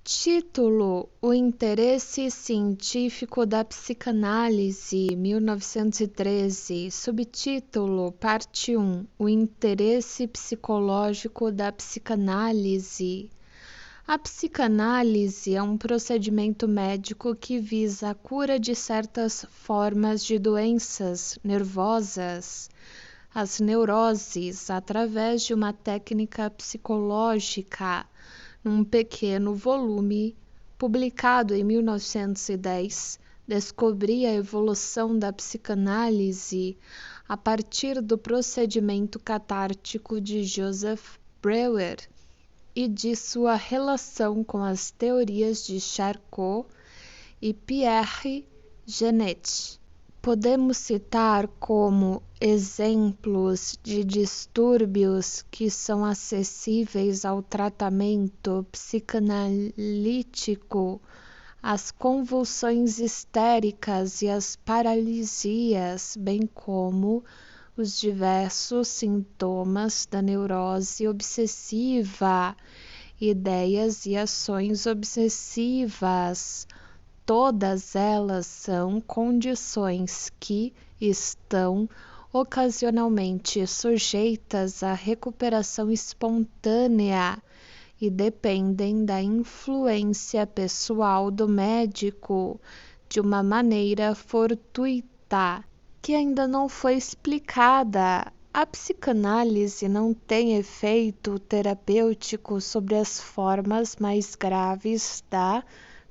Título: O interesse científico da psicanálise, 1913. Subtítulo: Parte 1: O interesse psicológico da psicanálise. A psicanálise é um procedimento médico que visa a cura de certas formas de doenças nervosas, as neuroses, através de uma técnica psicológica. Num pequeno volume, publicado em 1910, descobri a evolução da psicanálise a partir do procedimento catártico de Joseph Breuer e de sua relação com as teorias de Charcot e Pierre Janet. Podemos citar como exemplos de distúrbios que são acessíveis ao tratamento psicanalítico as convulsões histéricas e as paralisias, bem como os diversos sintomas da neurose obsessiva, ideias e ações obsessivas. Todas elas são condições que estão ocasionalmente sujeitas à recuperação espontânea e dependem da influência pessoal do médico de uma maneira fortuita, que ainda não foi explicada. A psicanálise não tem efeito terapêutico sobre as formas mais graves da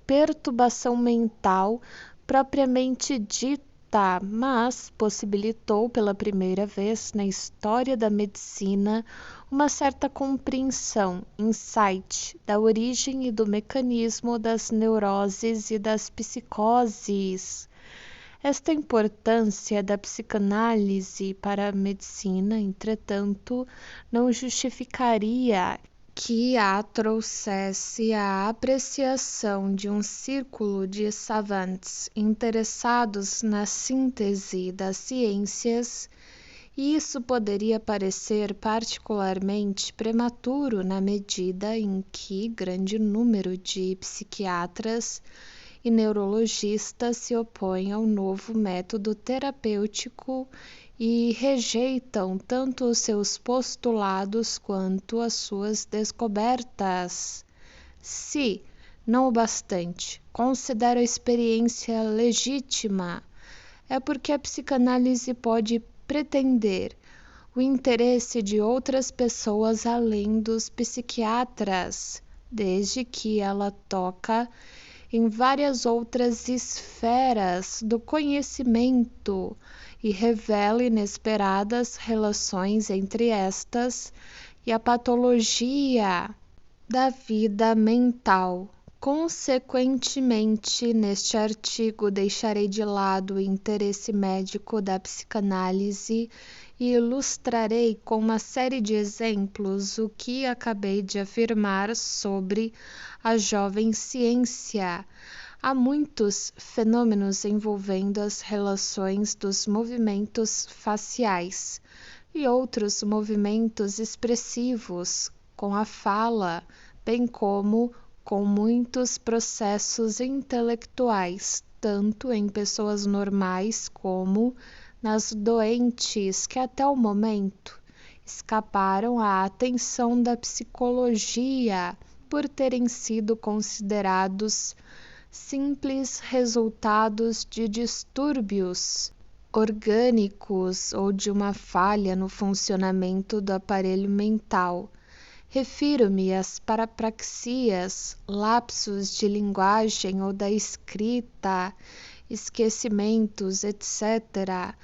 perturbação mental propriamente dita, mas possibilitou pela primeira vez na história da medicina uma certa compreensão, insight, da origem e do mecanismo das neuroses e das psicoses. Esta importância da psicanálise para a medicina, entretanto, não justificaria que a trouxesse à apreciação de um círculo de savantes interessados na síntese das ciências, e isso poderia parecer particularmente prematuro na medida em que grande número de psiquiatras e neurologistas se opõem ao novo método terapêutico e rejeitam tanto os seus postulados quanto as suas descobertas. Se, não o bastante, considero a experiência legítima, é porque a psicanálise pode pretender o interesse de outras pessoas além dos psiquiatras, desde que ela toca em várias outras esferas do conhecimento e revela inesperadas relações entre estas e a patologia da vida mental. Consequentemente, neste artigo deixarei de lado o interesse médico da psicanálise e ilustrarei com uma série de exemplos o que acabei de afirmar sobre a jovem ciência. Há muitos fenômenos envolvendo as relações dos movimentos faciais e outros movimentos expressivos com a fala, bem como com muitos processos intelectuais, tanto em pessoas normais como nas doentes que até o momento escaparam à atenção da psicologia por terem sido considerados simples resultados de distúrbios orgânicos ou de uma falha no funcionamento do aparelho mental. Refiro-me às parapraxias, lapsos de linguagem ou da escrita, esquecimentos, etc.,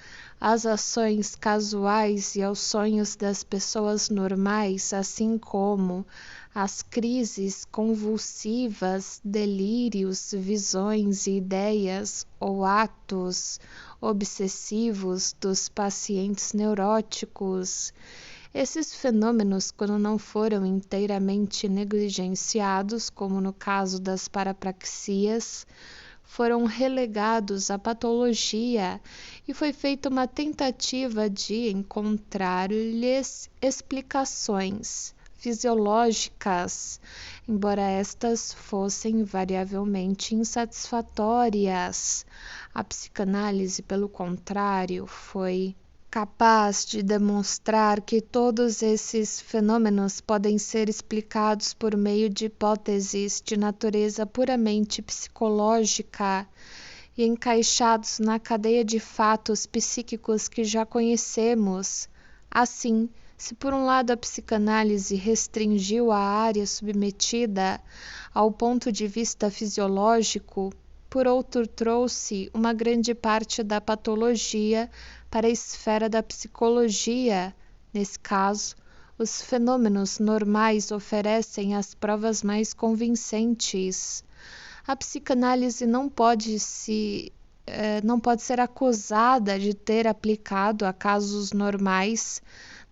às ações casuais e aos sonhos das pessoas normais, assim como às crises convulsivas, delírios, visões e ideias ou atos obsessivos dos pacientes neuróticos. Esses fenômenos, quando não foram inteiramente negligenciados, como no caso das parapraxias, foram relegados à patologia e foi feita uma tentativa de encontrar-lhes explicações fisiológicas, embora estas fossem invariavelmente insatisfatórias. A psicanálise, pelo contrário, foi capaz de demonstrar que todos esses fenômenos podem ser explicados por meio de hipóteses de natureza puramente psicológica e encaixados na cadeia de fatos psíquicos que já conhecemos. Assim, se por um lado a psicanálise restringiu a área submetida ao ponto de vista fisiológico, por outro trouxe uma grande parte da patologia para a esfera da psicologia. Nesse caso, os fenômenos normais oferecem as provas mais convincentes. A psicanálise não pode ser acusada de ter aplicado a casos normais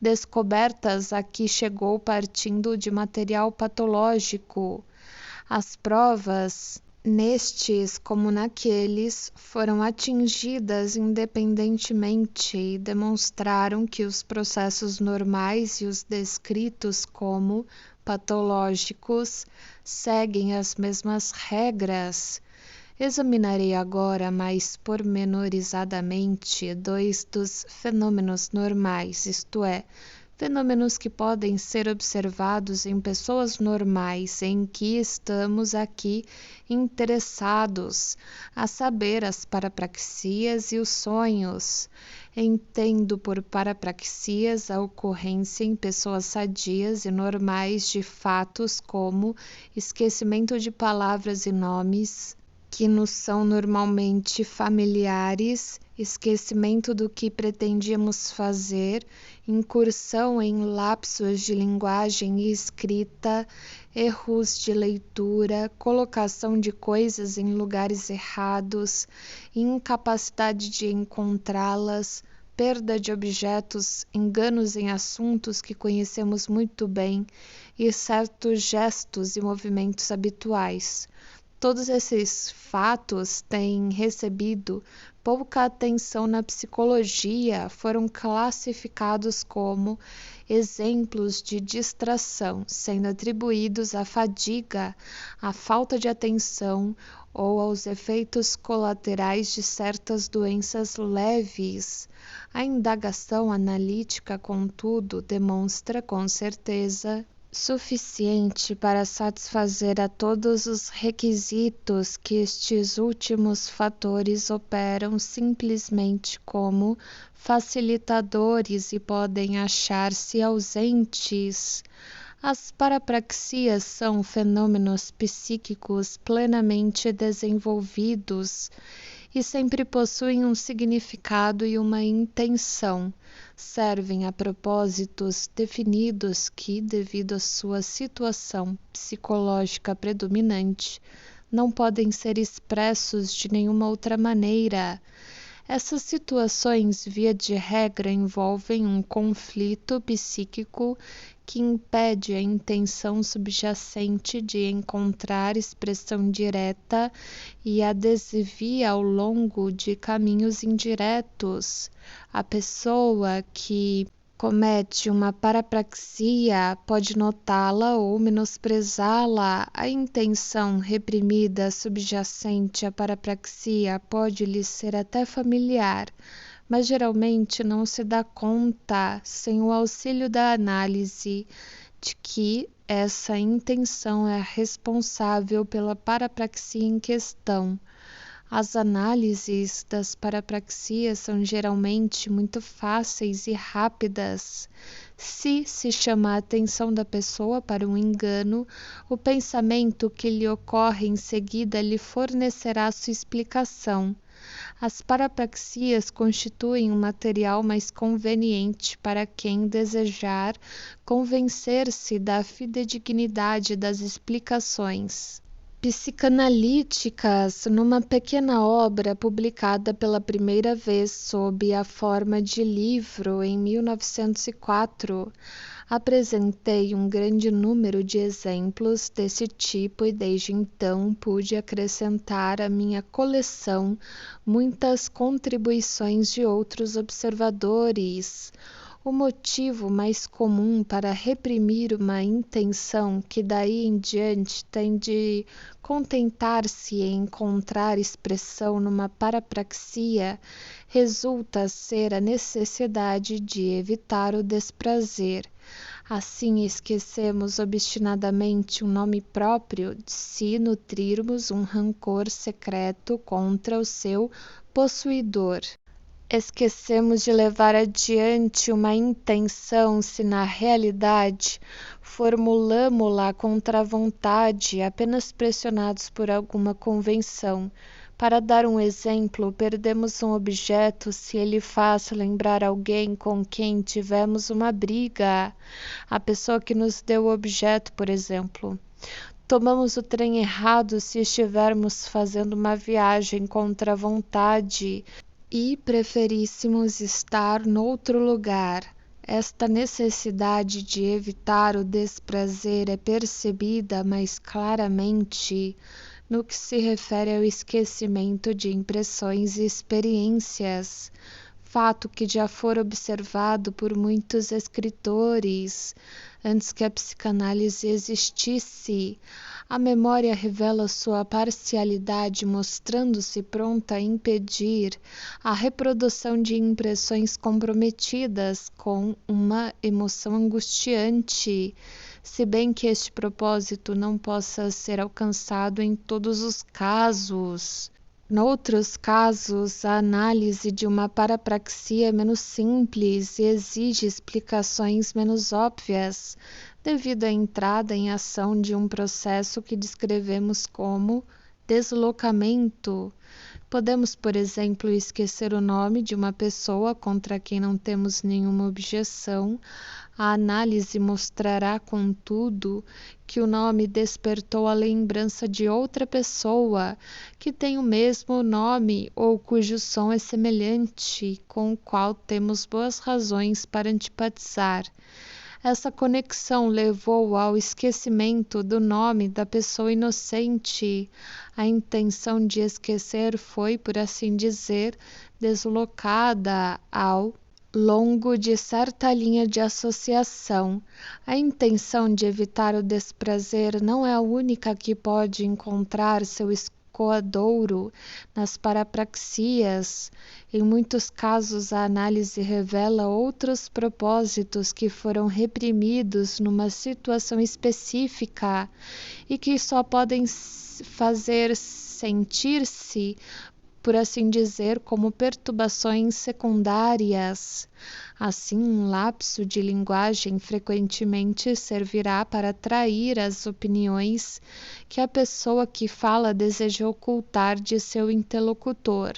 descobertas a que chegou partindo de material patológico. As provas, nestes como naqueles, foram atingidas independentemente e demonstraram que os processos normais e os descritos como patológicos seguem as mesmas regras. Examinarei agora mais pormenorizadamente dois dos fenômenos normais, isto é, fenômenos que podem ser observados em pessoas normais em que estamos aqui interessados, a saber, as parapraxias e os sonhos. Entendo por parapraxias a ocorrência em pessoas sadias e normais de fatos como esquecimento de palavras e nomes que nos são normalmente familiares, esquecimento do que pretendíamos fazer, incursão em lapsos de linguagem e escrita, erros de leitura, colocação de coisas em lugares errados, incapacidade de encontrá-las, perda de objetos, enganos em assuntos que conhecemos muito bem e certos gestos e movimentos habituais. Todos esses fatos têm recebido pouca atenção na psicologia, foram classificados como exemplos de distração, sendo atribuídos à fadiga, à falta de atenção ou aos efeitos colaterais de certas doenças leves. A indagação analítica, contudo, demonstra com certeza suficiente para satisfazer a todos os requisitos que estes últimos fatores operam simplesmente como facilitadores e podem achar-se ausentes. As parapraxias são fenômenos psíquicos plenamente desenvolvidos e sempre possuem um significado e uma intenção. Servem a propósitos definidos que, devido à sua situação psicológica predominante, não podem ser expressos de nenhuma outra maneira. Essas situações, via de regra, envolvem um conflito psíquico que impede a intenção subjacente de encontrar expressão direta e a desvia ao longo de caminhos indiretos. A pessoa que comete uma parapraxia pode notá-la ou menosprezá-la. A intenção reprimida subjacente à parapraxia pode lhe ser até familiar, mas geralmente não se dá conta, sem o auxílio da análise, de que essa intenção é responsável pela parapraxia em questão. As análises das parapraxias são geralmente muito fáceis e rápidas. Se chama a atenção da pessoa para um engano, o pensamento que lhe ocorre em seguida lhe fornecerá sua explicação. As parapraxias constituem um material mais conveniente para quem desejar convencer-se da fidedignidade das explicações psicanalíticas. Numa pequena obra publicada pela primeira vez sob a forma de livro em 1904, apresentei um grande número de exemplos desse tipo e desde então pude acrescentar à minha coleção muitas contribuições de outros observadores. O motivo mais comum para reprimir uma intenção que daí em diante tem de contentar-se em encontrar expressão numa parapraxia resulta ser a necessidade de evitar o desprazer. Assim esquecemos obstinadamente um nome próprio se nutrirmos um rancor secreto contra o seu possuidor. Esquecemos de levar adiante uma intenção se na realidade formulamo-la contra a vontade, apenas pressionados por alguma convenção. Para dar um exemplo, perdemos um objeto se ele faz lembrar alguém com quem tivemos uma briga, a pessoa que nos deu o objeto, por exemplo. Tomamos o trem errado se estivermos fazendo uma viagem contra a vontade e preferíssemos estar noutro lugar. Esta necessidade de evitar o desprazer é percebida mais claramente no que se refere ao esquecimento de impressões e experiências, fato que já fora observado por muitos escritores antes que a psicanálise existisse. A memória revela sua parcialidade, mostrando-se pronta a impedir a reprodução de impressões comprometidas com uma emoção angustiante, se bem que este propósito não possa ser alcançado em todos os casos. Noutros casos, a análise de uma parapraxia é menos simples e exige explicações menos óbvias, devido à entrada em ação de um processo que descrevemos como deslocamento. Podemos, por exemplo, esquecer o nome de uma pessoa contra quem não temos nenhuma objeção. A análise mostrará, contudo, que o nome despertou a lembrança de outra pessoa que tem o mesmo nome ou cujo som é semelhante, com o qual temos boas razões para antipatizar. Essa conexão levou ao esquecimento do nome da pessoa inocente. A intenção de esquecer foi, por assim dizer, deslocada ao longo de certa linha de associação. A intenção de evitar o desprazer não é a única que pode encontrar seu escoadouro nas parapraxias. Em muitos casos, a análise revela outros propósitos que foram reprimidos numa situação específica e que só podem fazer sentir-se, por assim dizer, como perturbações secundárias. Assim, um lapso de linguagem frequentemente servirá para atrair as opiniões que a pessoa que fala deseja ocultar de seu interlocutor.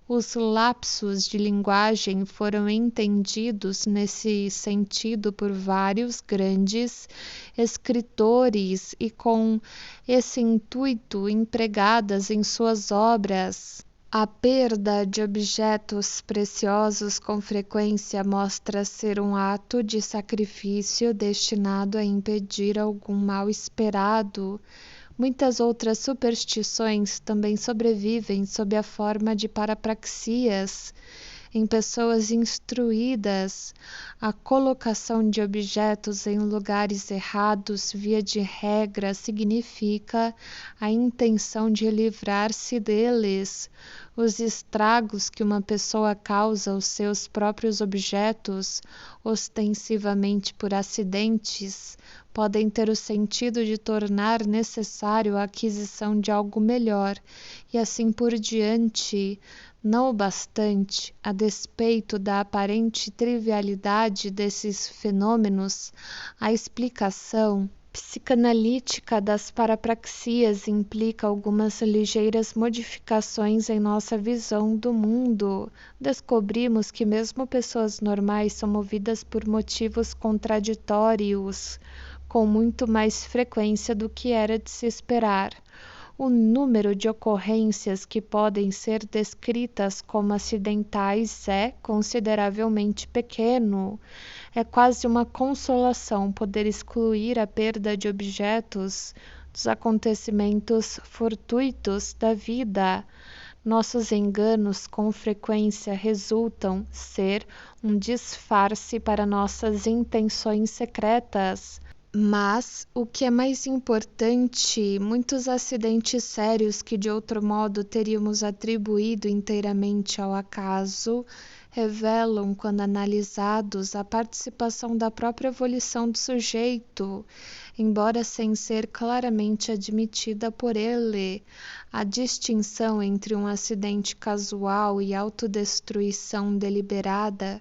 Os lapsos de linguagem foram entendidos nesse sentido por vários grandes escritores e com esse intuito empregadas em suas obras. A perda de objetos preciosos com frequência mostra ser um ato de sacrifício destinado a impedir algum mal esperado. Muitas outras superstições também sobrevivem sob a forma de parapraxias. Em pessoas instruídas, a colocação de objetos em lugares errados, via de regra, significa a intenção de livrar-se deles. Os estragos que uma pessoa causa aos seus próprios objetos, ostensivamente por acidentes, podem ter o sentido de tornar necessário a aquisição de algo melhor, e assim por diante. Não obstante, a despeito da aparente trivialidade desses fenômenos, a explicação psicanalítica das parapraxias implica algumas ligeiras modificações em nossa visão do mundo. Descobrimos que mesmo pessoas normais são movidas por motivos contraditórios, com muito mais frequência do que era de se esperar. O número de ocorrências que podem ser descritas como acidentais é consideravelmente pequeno. É quase uma consolação poder excluir a perda de objetos dos acontecimentos fortuitos da vida. Nossos enganos com frequência resultam ser um disfarce para nossas intenções secretas. Mas, o que é mais importante, muitos acidentes sérios que de outro modo teríamos atribuído inteiramente ao acaso, revelam, quando analisados, a participação da própria volição do sujeito, embora sem ser claramente admitida por ele. A distinção entre um acidente casual e autodestruição deliberada,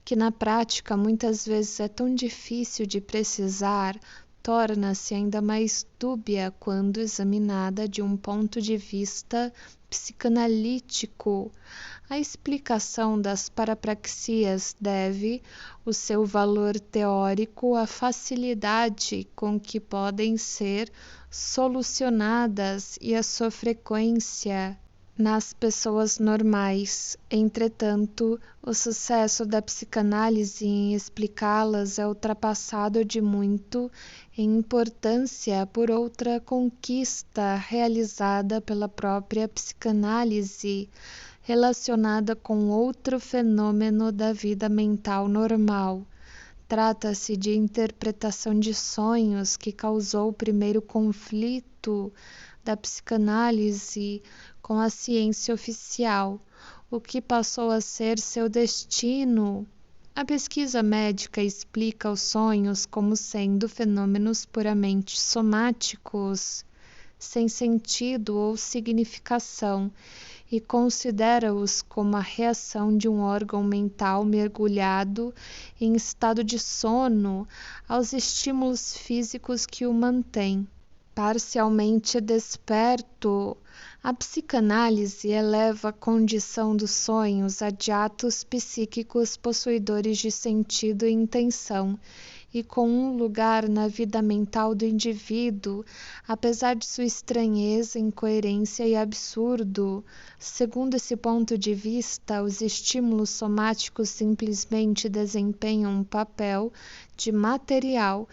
que na prática muitas vezes é tão difícil de precisar, torna-se ainda mais dúbia quando examinada de um ponto de vista psicanalítico. A explicação das parapraxias deve o seu valor teórico à facilidade com que podem ser solucionadas e a sua frequência nas pessoas normais. Entretanto, o sucesso da psicanálise em explicá-las é ultrapassado de muito em importância por outra conquista realizada pela própria psicanálise, relacionada com outro fenômeno da vida mental normal. Trata-se de interpretação de sonhos, que causou o primeiro conflito da psicanálise com a ciência oficial, o que passou a ser seu destino. A pesquisa médica explica os sonhos como sendo fenômenos puramente somáticos, sem sentido ou significação, e considera-os como a reação de um órgão mental mergulhado em estado de sono aos estímulos físicos que o mantêm. Parcialmente desperto, a psicanálise eleva a condição dos sonhos a de atos psíquicos possuidores de sentido e intenção, e com um lugar na vida mental do indivíduo, apesar de sua estranheza, incoerência e absurdo. Segundo esse ponto de vista, os estímulos somáticos simplesmente desempenham um papel de material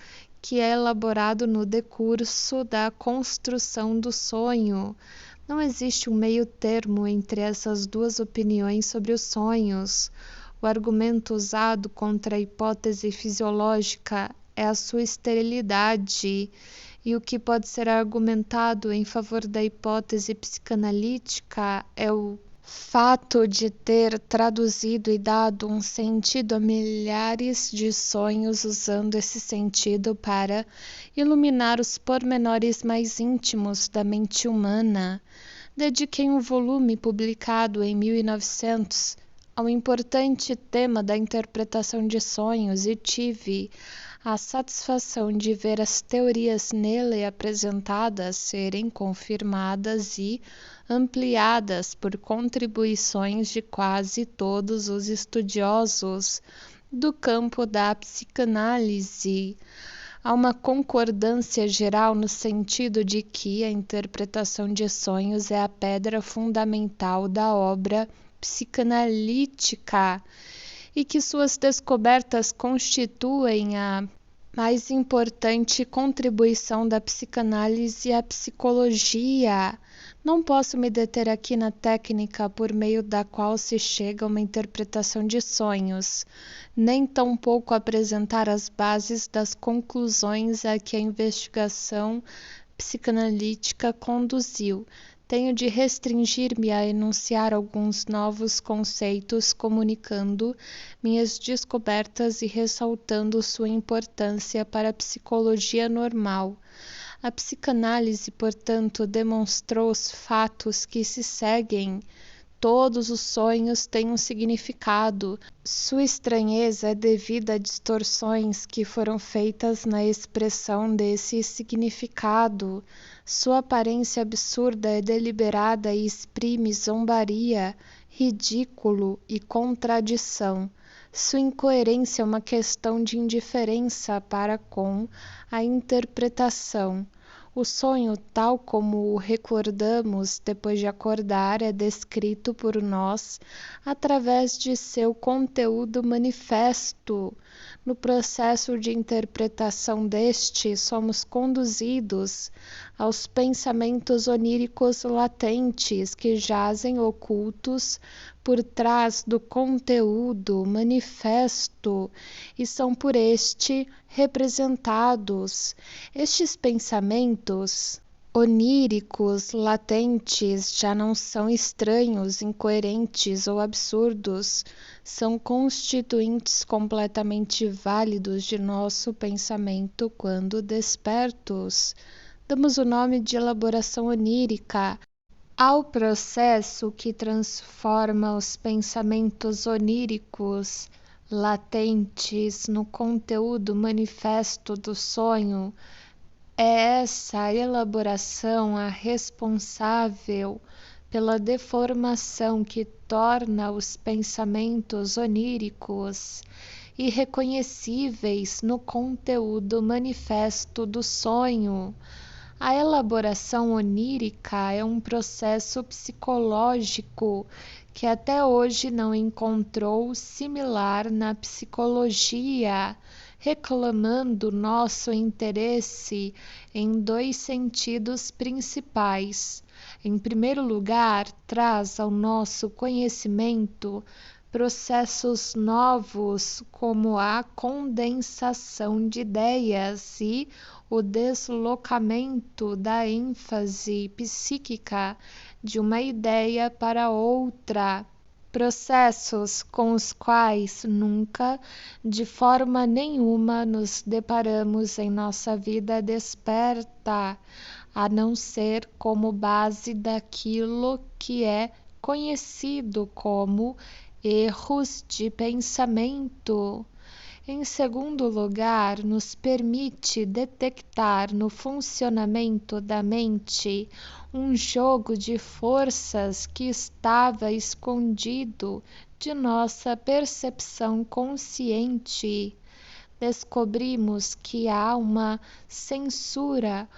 que é elaborado no decurso da construção do sonho. Não existe um meio termo entre essas duas opiniões sobre os sonhos. O argumento usado contra a hipótese fisiológica é a sua esterilidade, e o que pode ser argumentado em favor da hipótese psicanalítica é o fato de ter traduzido e dado um sentido a milhares de sonhos, usando esse sentido para iluminar os pormenores mais íntimos da mente humana. Dediquei um volume publicado em 1900 ao importante tema da interpretação de sonhos e tive a satisfação de ver as teorias nele apresentadas serem confirmadas e ampliadas por contribuições de quase todos os estudiosos do campo da psicanálise. Há uma concordância geral no sentido de que a interpretação de sonhos é a pedra fundamental da obra psicanalítica e que suas descobertas constituem a mais importante contribuição da psicanálise à psicologia. Não posso me deter aqui na técnica por meio da qual se chega a uma interpretação de sonhos, nem tampouco apresentar as bases das conclusões a que a investigação psicanalítica conduziu. Tenho de restringir-me a enunciar alguns novos conceitos, comunicando minhas descobertas e ressaltando sua importância para a psicologia normal. A psicanálise, portanto, demonstrou os fatos que se seguem. Todos os sonhos têm um significado. Sua estranheza é devida a distorções que foram feitas na expressão desse significado. Sua aparência absurda é deliberada e exprime zombaria, ridículo e contradição. Sua incoerência é uma questão de indiferença para com a interpretação. O sonho, tal como o recordamos depois de acordar, é descrito por nós através de seu conteúdo manifesto, No processo de interpretação deste, somos conduzidos aos pensamentos oníricos latentes que jazem ocultos por trás do conteúdo manifesto e são por este representados. Estes pensamentos oníricos latentes já não são estranhos, incoerentes ou absurdos, são constituintes completamente válidos de nosso pensamento quando despertos. Damos o nome de elaboração onírica ao processo que transforma os pensamentos oníricos latentes no conteúdo manifesto do sonho. É essa elaboração a responsável pela deformação que torna os pensamentos oníricos irreconhecíveis no conteúdo manifesto do sonho. A elaboração onírica é um processo psicológico que até hoje não encontrou similar na psicologia, reclamando nosso interesse em dois sentidos principais. Em primeiro lugar, traz ao nosso conhecimento processos novos como a condensação de ideias e o deslocamento da ênfase psíquica de uma ideia para outra, processos com os quais nunca, de forma nenhuma, nos deparamos em nossa vida desperta, a não ser como base daquilo que é conhecido como erros de pensamento. Em segundo lugar, nos permite detectar no funcionamento da mente um jogo de forças que estava escondido de nossa percepção consciente. Descobrimos que há uma censura,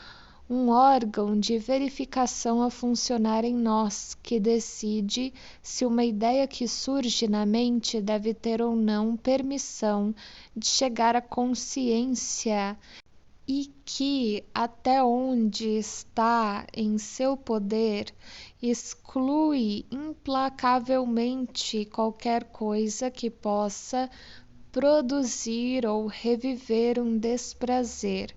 um órgão de verificação a funcionar em nós, que decide se uma ideia que surge na mente deve ter ou não permissão de chegar à consciência e que, até onde está em seu poder, exclui implacavelmente qualquer coisa que possa produzir ou reviver um desprazer.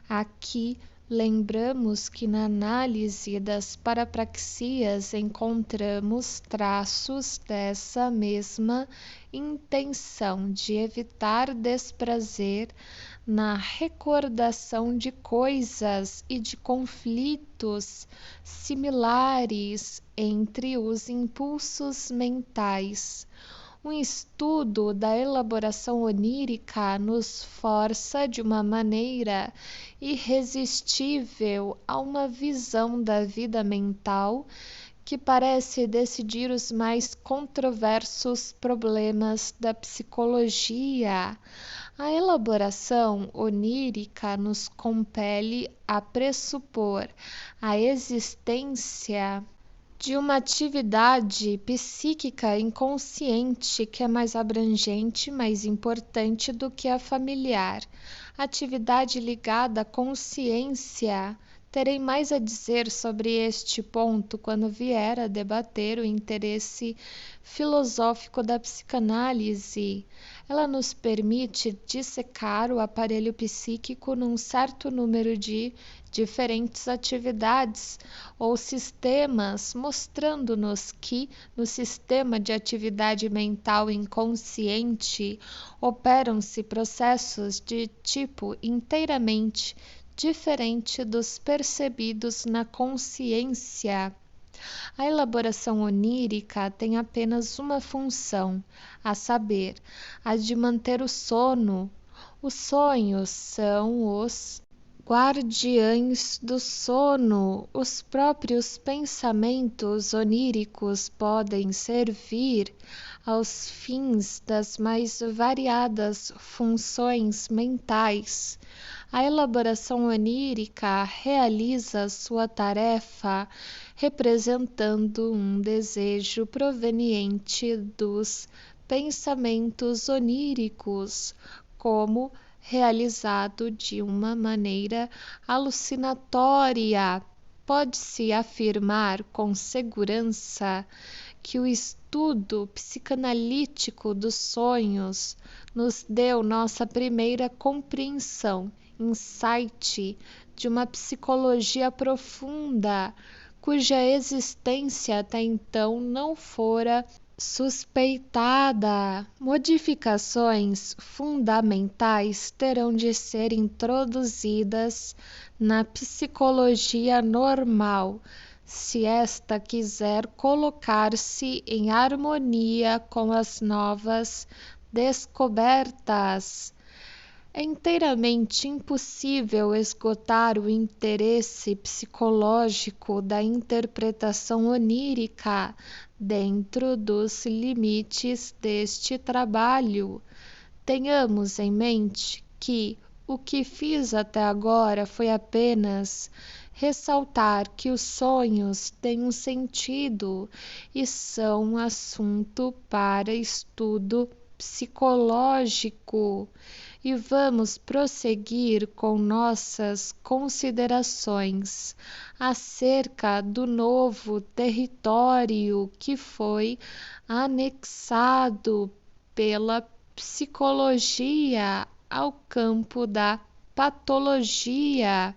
Aqui lembramos que na análise das parapraxias encontramos traços dessa mesma intenção de evitar desprazer na recordação de coisas e de conflitos similares entre os impulsos mentais. Um estudo da elaboração onírica nos força de uma maneira irresistível a uma visão da vida mental que parece decidir os mais controversos problemas da psicologia. A elaboração onírica nos compele a pressupor a existência de uma atividade psíquica inconsciente que é mais abrangente, mais importante do que a familiar. Atividade ligada à consciência. Terei mais a dizer sobre este ponto quando vier a debater o interesse filosófico da psicanálise. Ela nos permite dissecar o aparelho psíquico num certo número de diferentes atividades ou sistemas, mostrando-nos que no sistema de atividade mental inconsciente operam-se processos de tipo inteiramente diferente dos percebidos na consciência. A elaboração onírica tem apenas uma função, a saber, a de manter o sono. Os sonhos são os guardiães do sono. Os próprios pensamentos oníricos podem servir aos fins das mais variadas funções mentais. A elaboração onírica realiza sua tarefa representando um desejo proveniente dos pensamentos oníricos, como realizado de uma maneira alucinatória. Pode-se afirmar com segurança que o estudo psicanalítico dos sonhos nos deu nossa primeira compreensão, insight de uma psicologia profunda, cuja existência até então não fora suspeitada. Modificações fundamentais terão de ser introduzidas na psicologia normal, se esta quiser colocar-se em harmonia com as novas descobertas. É inteiramente impossível esgotar o interesse psicológico da interpretação onírica dentro dos limites deste trabalho. Tenhamos em mente que o que fiz até agora foi apenas ressaltar que os sonhos têm um sentido e são um assunto para estudo psicológico. E vamos prosseguir com nossas considerações acerca do novo território que foi anexado pela psicologia ao campo da patologia.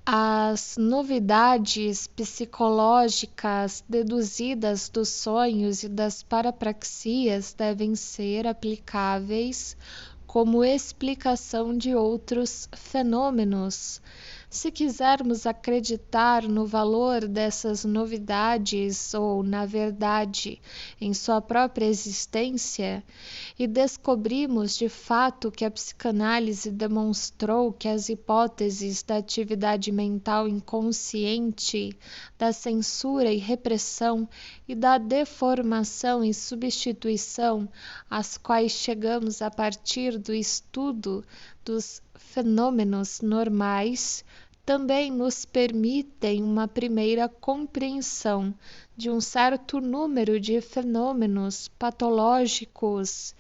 As novidades psicológicas deduzidas dos sonhos e das parapraxias devem ser aplicáveis como explicação de outros fenômenos. Se quisermos acreditar no valor dessas novidades ou, na verdade, em sua própria existência, e descobrimos de fato que a psicanálise demonstrou que as hipóteses da atividade mental inconsciente, da censura e repressão e da deformação e substituição, às quais chegamos a partir do estudo dos fenômenos normais, também nos permitem uma primeira compreensão de um certo número de fenômenos patológicos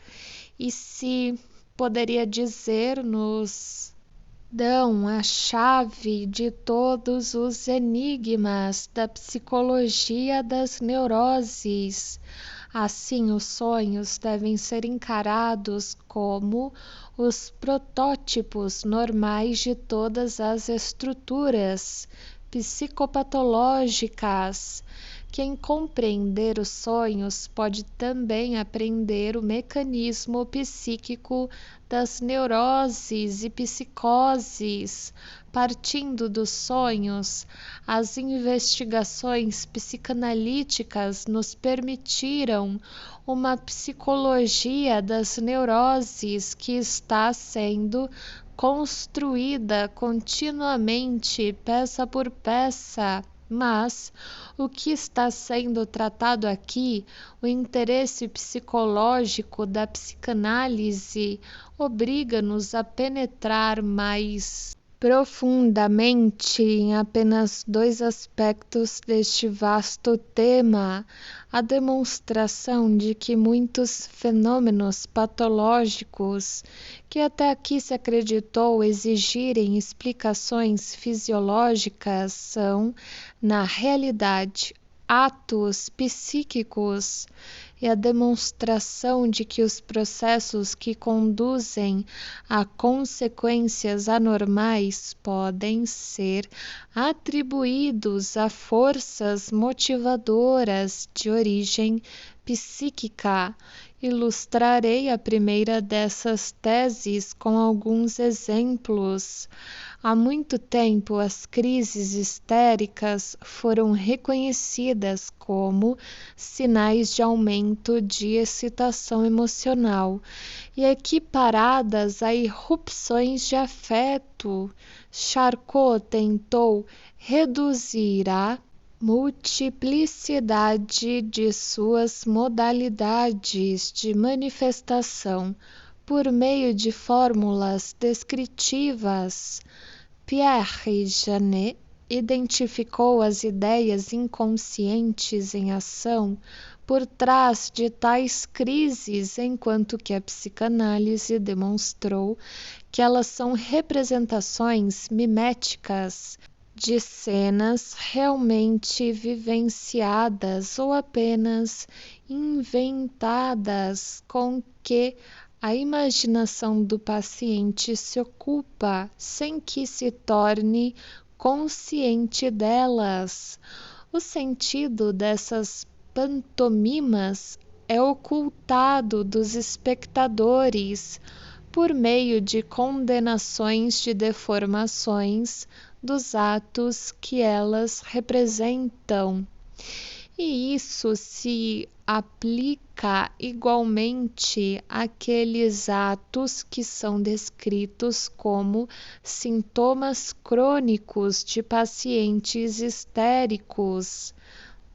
e se poderia dizer nos dão a chave de todos os enigmas da psicologia das neuroses. Assim, os sonhos devem ser encarados como os protótipos normais de todas as estruturas psicopatológicas. Quem compreender os sonhos pode também aprender o mecanismo psíquico das neuroses e psicoses. Partindo dos sonhos, as investigações psicanalíticas nos permitiram uma psicologia das neuroses que está sendo construída continuamente, peça por peça. Mas o que está sendo tratado aqui, o interesse psicológico da psicanálise, obriga-nos a penetrar mais profundamente em apenas dois aspectos deste vasto tema: a demonstração de que muitos fenômenos patológicos que até aqui se acreditou exigirem explicações fisiológicas são, na realidade, atos psíquicos, e a demonstração de que os processos que conduzem a consequências anormais podem ser atribuídos a forças motivadoras de origem psíquica. Ilustrarei a primeira dessas teses com alguns exemplos. Há muito tempo, as crises histéricas foram reconhecidas como sinais de aumento de excitação emocional e equiparadas a irrupções de afeto. Charcot tentou reduzir a multiplicidade de suas modalidades de manifestação por meio de fórmulas descritivas. Pierre Janet identificou as ideias inconscientes em ação por trás de tais crises, enquanto que a psicanálise demonstrou que elas são representações miméticas de cenas realmente vivenciadas ou apenas inventadas com que a imaginação do paciente se ocupa sem que se torne consciente delas. O sentido dessas pantomimas é ocultado dos espectadores por meio de condenações de deformações dos atos que elas representam. E isso se aplica igualmente àqueles atos que são descritos como sintomas crônicos de pacientes histéricos.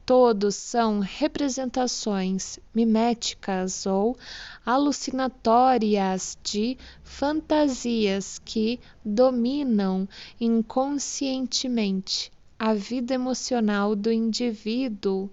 Todos são representações miméticas ou alucinatórias de fantasias que dominam inconscientemente a vida emocional do indivíduo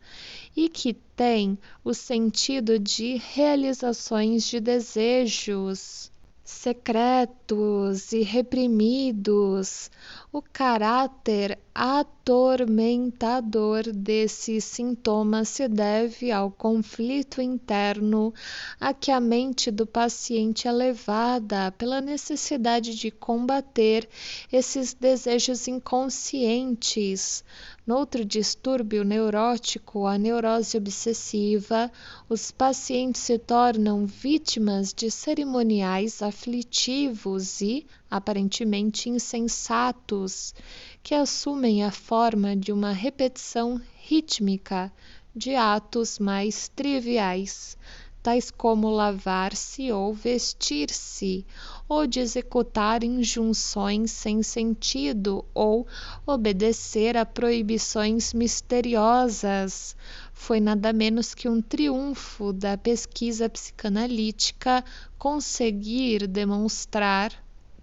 e que têm o sentido de realizações de desejos secretos e reprimidos. O caráter atormentador desses sintomas se deve ao conflito interno a que a mente do paciente é levada pela necessidade de combater esses desejos inconscientes. Noutro distúrbio neurótico, a neurose obsessiva, os pacientes se tornam vítimas de cerimoniais aflitivos e, aparentemente insensatos, que assumem a forma de uma repetição rítmica de atos mais triviais, tais como lavar-se ou vestir-se, ou de executar injunções sem sentido ou obedecer a proibições misteriosas. Foi nada menos que um triunfo da pesquisa psicanalítica conseguir demonstrar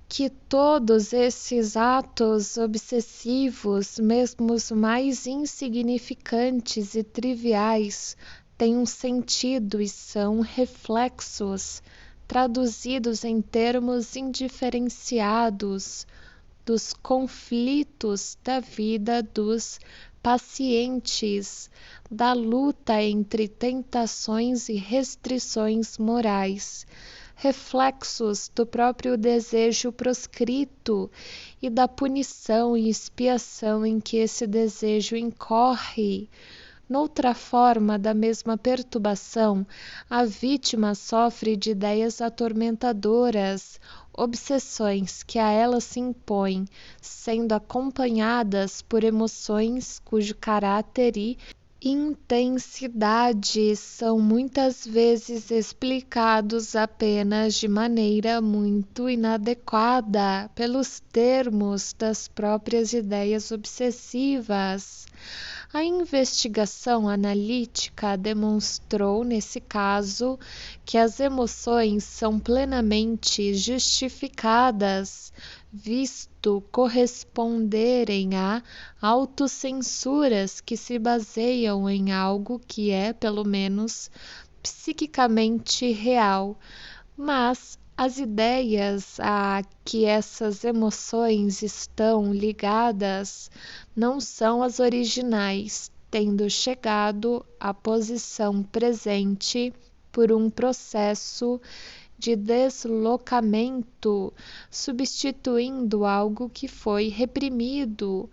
que todos esses atos obsessivos, mesmo os mais insignificantes e triviais, têm um sentido e são reflexos traduzidos em termos indiferenciados dos conflitos da vida dos pacientes, da luta entre tentações e restrições morais, reflexos do próprio desejo proscrito e da punição e expiação em que esse desejo incorre. Noutra forma da mesma perturbação, a vítima sofre de ideias atormentadoras, obsessões que a ela se impõem, sendo acompanhadas por emoções cujo caráter e intensidade são muitas vezes explicados apenas de maneira muito inadequada pelos termos das próprias ideias obsessivas. A investigação analítica demonstrou, nesse caso, que as emoções são plenamente justificadas, visto corresponderem a autocensuras que se baseiam em algo que é, pelo menos, psiquicamente real, mas as ideias a que essas emoções estão ligadas não são as originais, tendo chegado à posição presente por um processo de deslocamento, substituindo algo que foi reprimido.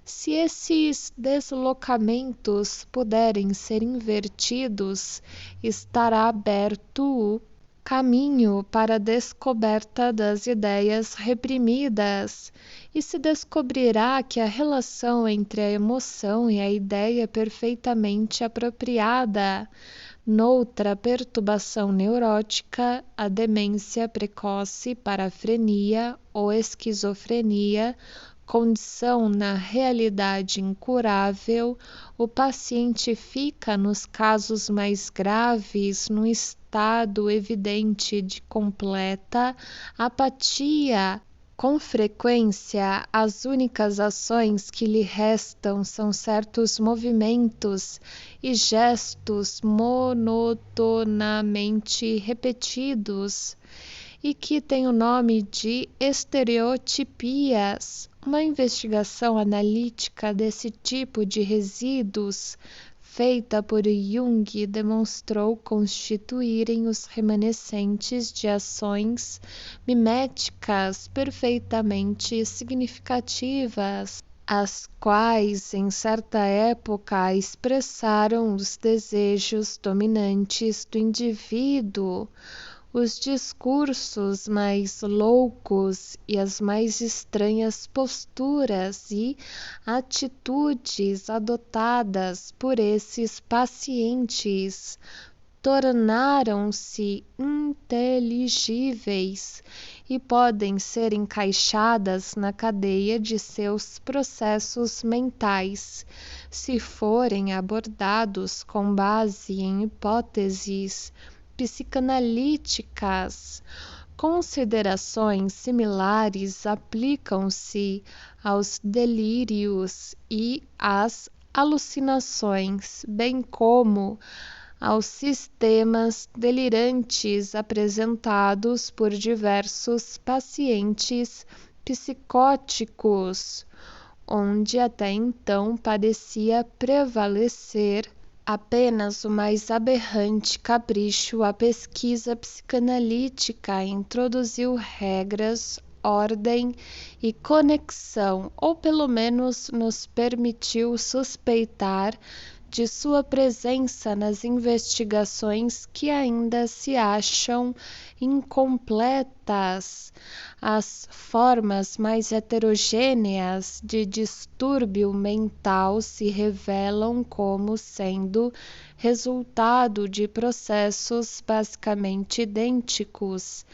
Se esses deslocamentos puderem ser invertidos, estará aberto o caminho para a descoberta das ideias reprimidas, e se descobrirá que a relação entre a emoção e a ideia é perfeitamente apropriada. Noutra perturbação neurótica, a demência precoce, parafrenia ou esquizofrenia, condição na realidade incurável, o paciente fica, nos casos mais graves, num estado evidente de completa apatia Com frequência, as únicas ações que lhe restam são certos movimentos e gestos monotonamente repetidos e que têm o nome de estereotipias. Uma investigação analítica desse tipo de resíduos feita por Jung demonstrou constituírem os remanescentes de ações miméticas perfeitamente significativas, as quais, em certa época, expressaram os desejos dominantes do indivíduo. Os discursos mais loucos e as mais estranhas posturas e atitudes adotadas por esses pacientes tornaram-se inteligíveis e podem ser encaixadas na cadeia de seus processos mentais, se forem abordados com base em hipóteses psicanalíticas. Considerações similares aplicam-se aos delírios e às alucinações, bem como aos sistemas delirantes apresentados por diversos pacientes psicóticos, onde até então parecia prevalecer apenas o mais aberrante capricho. A pesquisa psicanalítica introduziu regras, ordem e conexão, ou pelo menos nos permitiu suspeitar de sua presença nas investigações que ainda se acham incompletas. As formas mais heterogêneas de distúrbio mental se revelam como sendo resultado de processos basicamente idênticos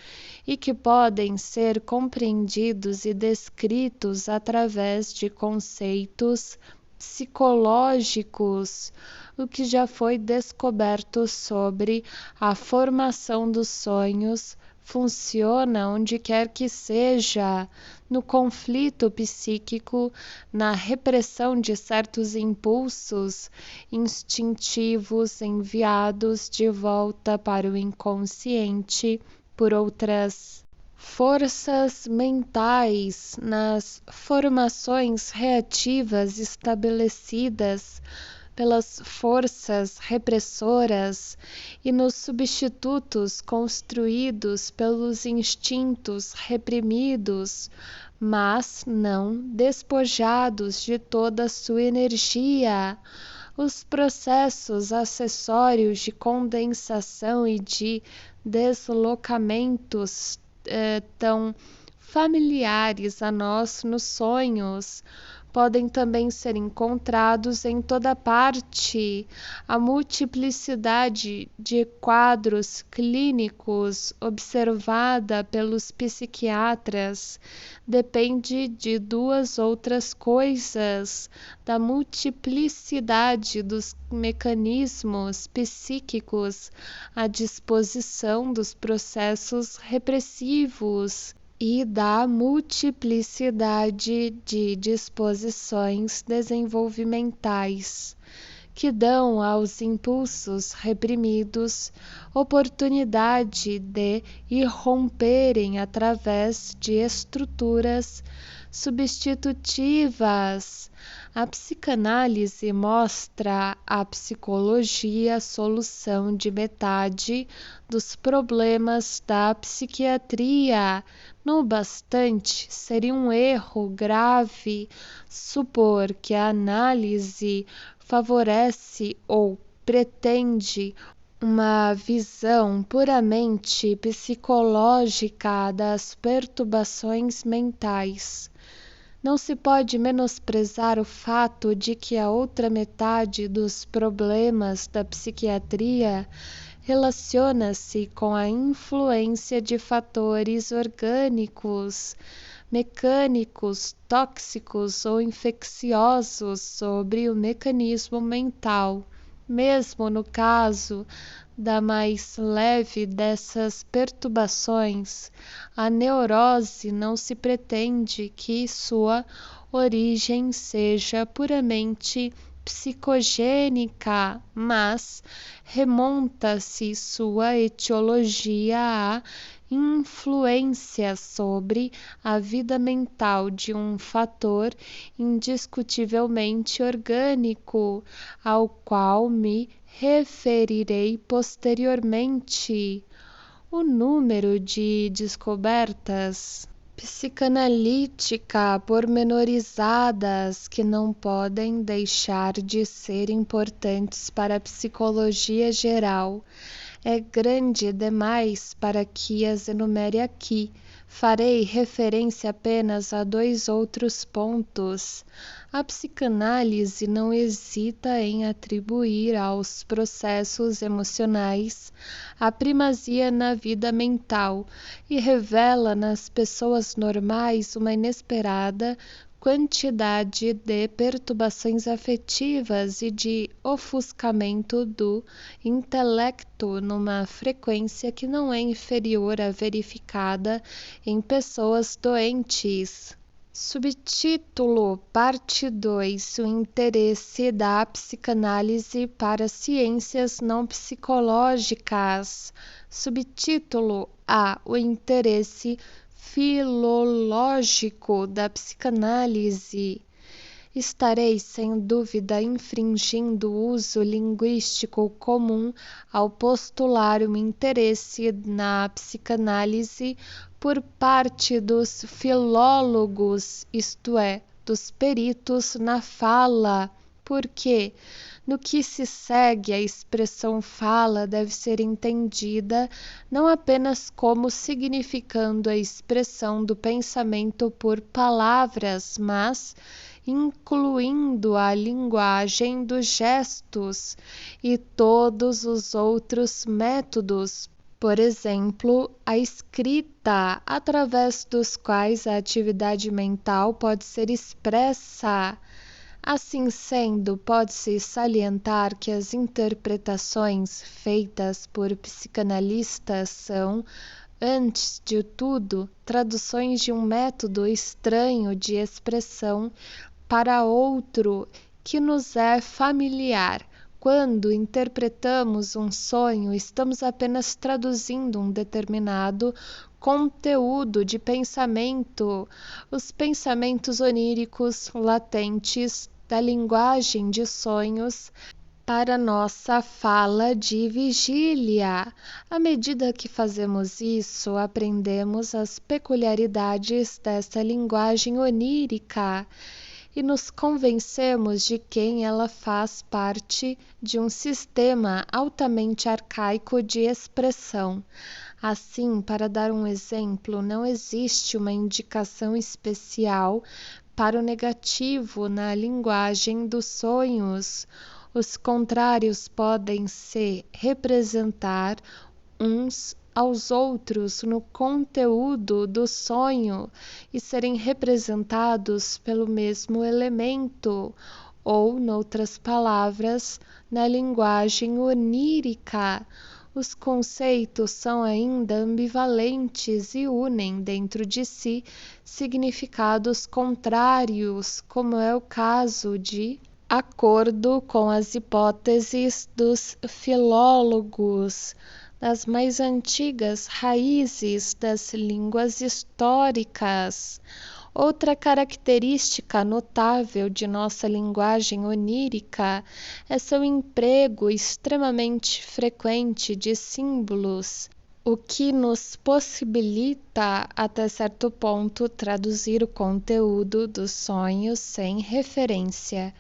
e que podem ser compreendidos e descritos através de conceitos psicológicos, o que já foi descoberto sobre a formação dos sonhos funciona onde quer que seja, no conflito psíquico, na repressão de certos impulsos instintivos enviados de volta para o inconsciente por outras forças mentais, nas formações reativas estabelecidas pelas forças repressoras e nos substitutos construídos pelos instintos reprimidos, mas não despojados de toda sua energia. Os processos acessórios de condensação e de deslocamentos tão familiares a nós nos sonhos podem também ser encontrados em toda parte. A multiplicidade de quadros clínicos observada pelos psiquiatras depende de duas outras coisas: da multiplicidade dos mecanismos psíquicos à disposição dos processos repressivos e da multiplicidade de disposições desenvolvimentais que dão aos impulsos reprimidos oportunidade de irromperem através de estruturas substitutivas. A psicanálise mostra à psicologia a solução de metade dos problemas da psiquiatria. Não obstante, seria um erro grave supor que a análise favorece ou pretende uma visão puramente psicológica das perturbações mentais. Não se pode menosprezar o fato de que a outra metade dos problemas da psiquiatria relaciona-se com a influência de fatores orgânicos, mecânicos, tóxicos ou infecciosos sobre o mecanismo mental. Mesmo no caso da mais leve dessas perturbações, a neurose não se pretende que sua origem seja puramente psicogênica, mas remonta-se sua etiologia à influência sobre a vida mental de um fator indiscutivelmente orgânico, ao qual me referirei posteriormente. O número de descobertas psicanalítica pormenorizadas que não podem deixar de ser importantes para a psicologia geral é grande demais para que as enumere aqui. Farei referência apenas a 2 outros pontos. A psicanálise não hesita em atribuir aos processos emocionais a primazia na vida mental e revela nas pessoas normais uma inesperada quantidade de perturbações afetivas e de ofuscamento do intelecto numa frequência que não é inferior à verificada em pessoas doentes. Subtítulo: Parte 2: O interesse da psicanálise para ciências não psicológicas. Subtítulo: A. O interesse filológico da psicanálise. Estarei, sem dúvida, infringindo o uso linguístico comum ao postular um interesse na psicanálise por parte dos filólogos, isto é, dos peritos na fala, porque, no que se segue, a expressão fala deve ser entendida não apenas como significando a expressão do pensamento por palavras, mas incluindo a linguagem dos gestos e todos os outros métodos, por exemplo, a escrita, através dos quais a atividade mental pode ser expressa. Assim sendo, pode-se salientar que as interpretações feitas por psicanalistas são, antes de tudo, traduções de um método estranho de expressão para outro que nos é familiar. Quando interpretamos um sonho, estamos apenas traduzindo um determinado conteúdo de pensamento, os pensamentos oníricos latentes da linguagem de sonhos, para nossa fala de vigília. À medida que fazemos isso, aprendemos as peculiaridades dessa linguagem onírica e nos convencemos de que ela faz parte de um sistema altamente arcaico de expressão. Assim, para dar um exemplo, não existe uma indicação especial para o negativo na linguagem dos sonhos. Os contrários podem se representar uns aos outros no conteúdo do sonho e serem representados pelo mesmo elemento, ou, noutras palavras, na linguagem onírica. Os conceitos são ainda ambivalentes e unem dentro de si significados contrários, como é o caso de acordo com as hipóteses dos filólogos, das mais antigas raízes das línguas históricas. Outra característica notável de nossa linguagem onírica é seu emprego extremamente frequente de símbolos, o que nos possibilita, até certo ponto, traduzir o conteúdo dos sonhos sem referência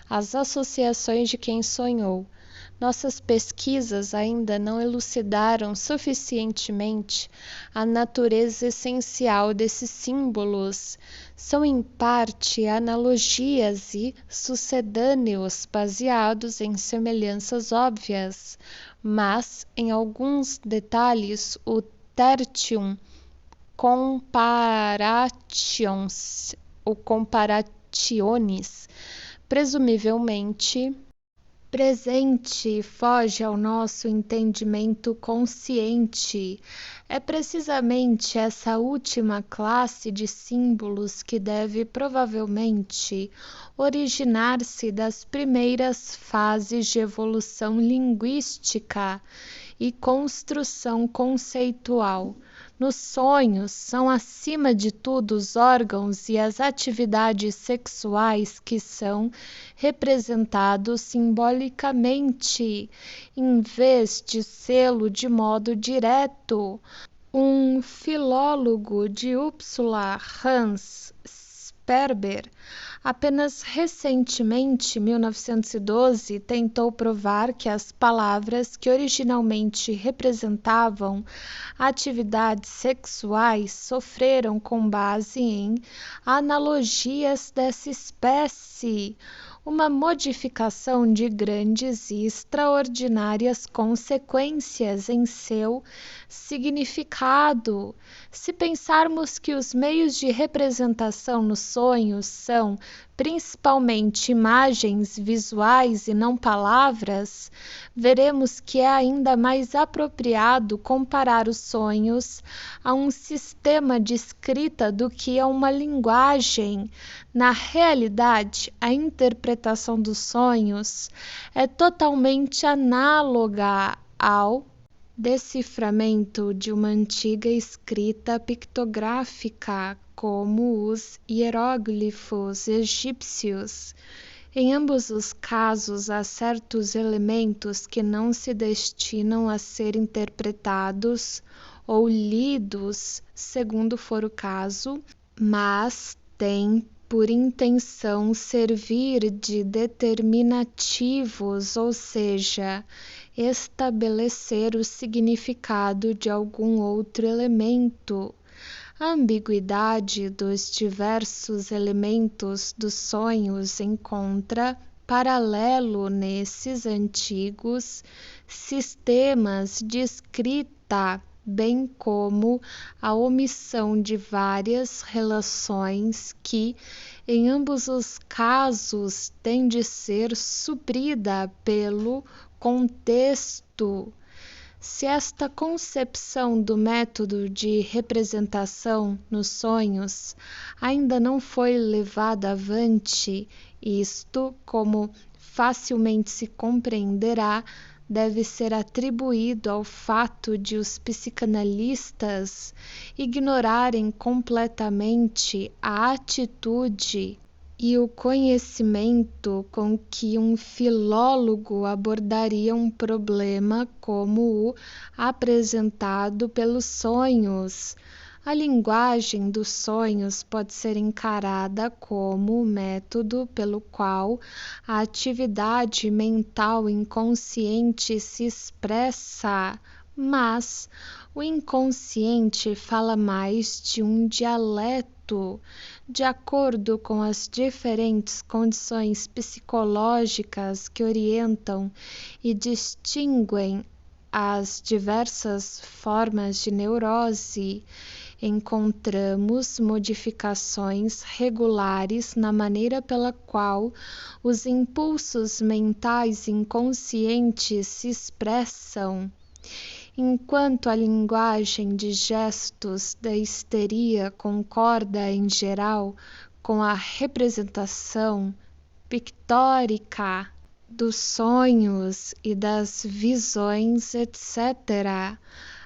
às associações de quem sonhou. Nossas pesquisas ainda não elucidaram suficientemente a natureza essencial desses símbolos. São em parte analogias e sucedâneos baseados em semelhanças óbvias, mas em alguns detalhes o tertium comparationis presumivelmente presente foge ao nosso entendimento consciente. É precisamente essa última classe de símbolos que deve provavelmente originar-se das primeiras fases de evolução linguística e construção conceitual. Nos sonhos, são acima de tudo os órgãos e as atividades sexuais que são representados simbolicamente, em vez de sê-lo de modo direto. Um filólogo de Uppsala, Hans Sperber, apenas recentemente, 1912, tentou provar que as palavras que originalmente representavam atividades sexuais sofreram com base em analogias dessa espécie, uma modificação de grandes e extraordinárias consequências em seu significado. Se pensarmos que os meios de representação nos sonhos são principalmente imagens visuais e não palavras, veremos que é ainda mais apropriado comparar os sonhos a um sistema de escrita do que a uma linguagem. Na realidade, a interpretação dos sonhos é totalmente análoga ao deciframento de uma antiga escrita pictográfica, como os hieróglifos egípcios. Em ambos os casos, há certos elementos que não se destinam a ser interpretados ou lidos, segundo for o caso, mas têm por intenção servir de determinativos, ou seja, estabelecer o significado de algum outro elemento. A ambiguidade dos diversos elementos dos sonhos encontra paralelo nesses antigos sistemas de escrita, bem como a omissão de várias relações que, em ambos os casos, tem de ser suprida pelo contexto. Se esta concepção do método de representação nos sonhos ainda não foi levada avante, isto, como facilmente se compreenderá, deve ser atribuído ao fato de os psicanalistas ignorarem completamente a atitude e o conhecimento com que um filólogo abordaria um problema como o apresentado pelos sonhos. A linguagem dos sonhos pode ser encarada como o método pelo qual a atividade mental inconsciente se expressa, mas o inconsciente fala mais de um dialeto, de acordo com as diferentes condições psicológicas que orientam e distinguem as diversas formas de neurose. Encontramos modificações regulares na maneira pela qual os impulsos mentais inconscientes se expressam. Enquanto a linguagem de gestos da histeria concorda em geral com a representação pictórica dos sonhos e das visões, etc.,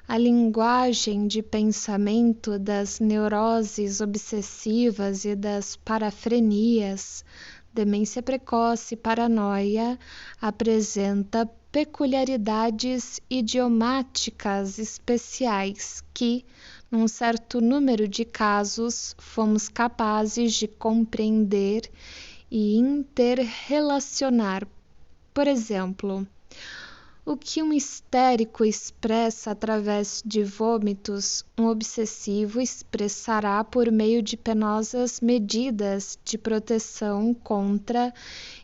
a linguagem de pensamento das neuroses obsessivas e das parafrenias, demência precoce e paranoia, apresenta peculiaridades idiomáticas especiais que, num certo número de casos, fomos capazes de compreender e interrelacionar. Por exemplo, o que um histérico expressa através de vômitos, um obsessivo expressará por meio de penosas medidas de proteção contra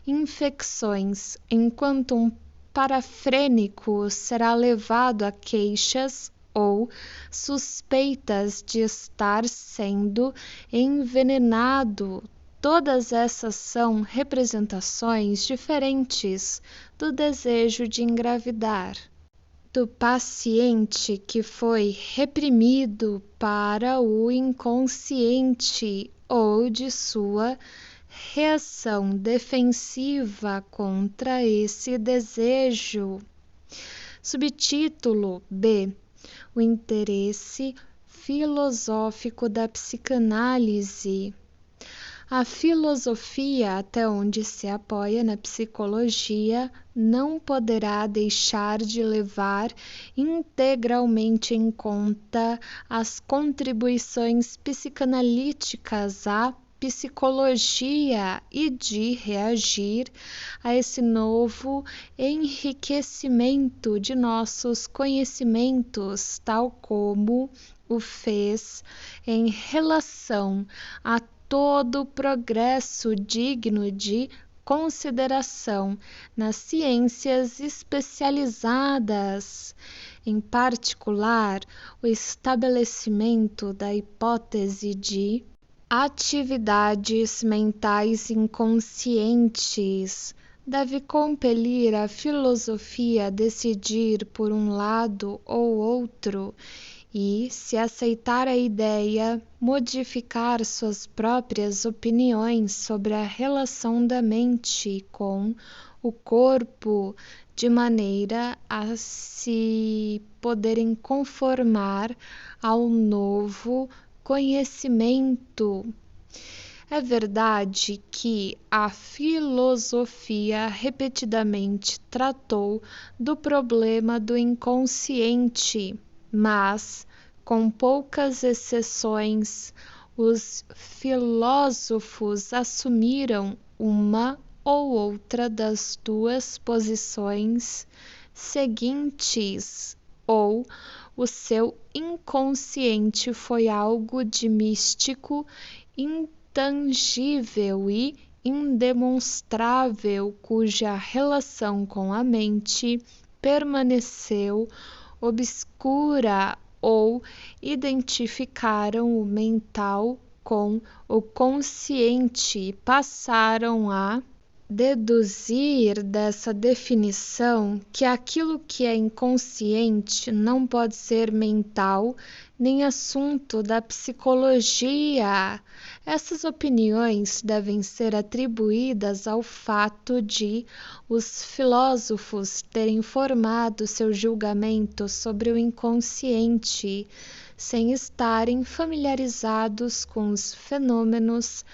infecções, enquanto um parafrênico será levado a queixas ou suspeitas de estar sendo envenenado. Todas essas são representações diferentes do desejo de engravidar, do paciente que foi reprimido para o inconsciente ou de sua reação defensiva contra esse desejo. Subtítulo B: o interesse filosófico da psicanálise. A filosofia, até onde se apoia na psicologia, não poderá deixar de levar integralmente em conta as contribuições psicanalíticas à psicologia e de reagir a esse novo enriquecimento de nossos conhecimentos, tal como o fez em relação a todo o progresso digno de consideração nas ciências especializadas, em particular, o estabelecimento da hipótese de atividades mentais inconscientes deve compelir a filosofia a decidir por um lado ou outro e, se aceitar a ideia, modificar suas próprias opiniões sobre a relação da mente com o corpo, de maneira a se poderem conformar ao novo conhecimento. É verdade que a filosofia repetidamente tratou do problema do inconsciente, mas, com poucas exceções, os filósofos assumiram uma ou outra das duas posições seguintes, ou o seu inconsciente foi algo de místico, intangível e indemonstrável, cuja relação com a mente permaneceu obscura, ou identificaram o mental com o consciente e passaram a deduzir dessa definição que aquilo que é inconsciente não pode ser mental nem assunto da psicologia. Essas opiniões devem ser atribuídas ao fato de os filósofos terem formado seu julgamento sobre o inconsciente sem estarem familiarizados com os fenômenos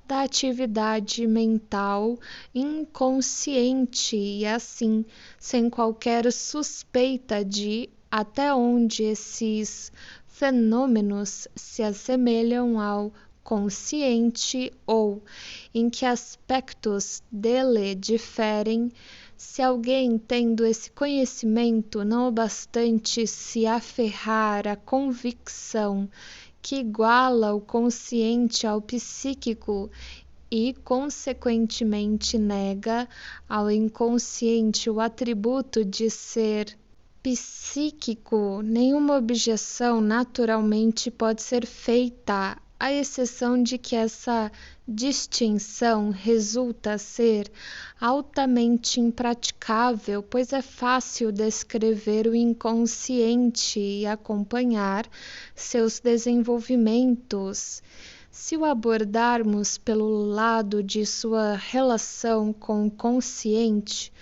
da atividade mental inconsciente e, assim, sem qualquer suspeita de até onde esses fenômenos se assemelham ao consciente ou em que aspectos dele diferem. Se alguém, tendo esse conhecimento, não o bastante se aferrar à convicção que iguala o consciente ao psíquico e, consequentemente, nega ao inconsciente o atributo de ser psíquico, nenhuma objeção naturalmente pode ser feita, à exceção de que essa distinção resulta ser altamente impraticável, pois é fácil descrever o inconsciente e acompanhar seus desenvolvimentos. Se o abordarmos pelo lado de sua relação com o consciente,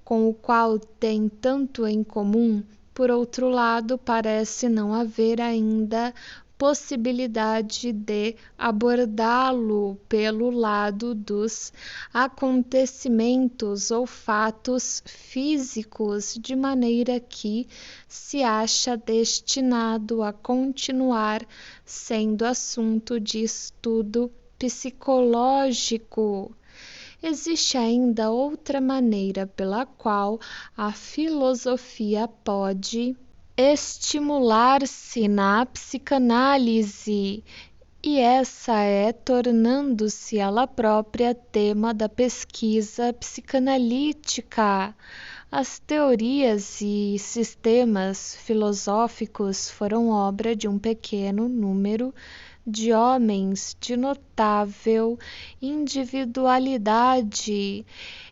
com o qual tem tanto em comum, por outro lado, parece não haver ainda possibilidade de abordá-lo pelo lado dos acontecimentos ou fatos físicos, de maneira que se acha destinado a continuar sendo assunto de estudo psicológico. Existe ainda outra maneira pela qual a filosofia pode estimular-se na psicanálise, e essa é tornando-se ela própria tema da pesquisa psicanalítica. As teorias e sistemas filosóficos foram obra de um pequeno número de homens de notável individualidade.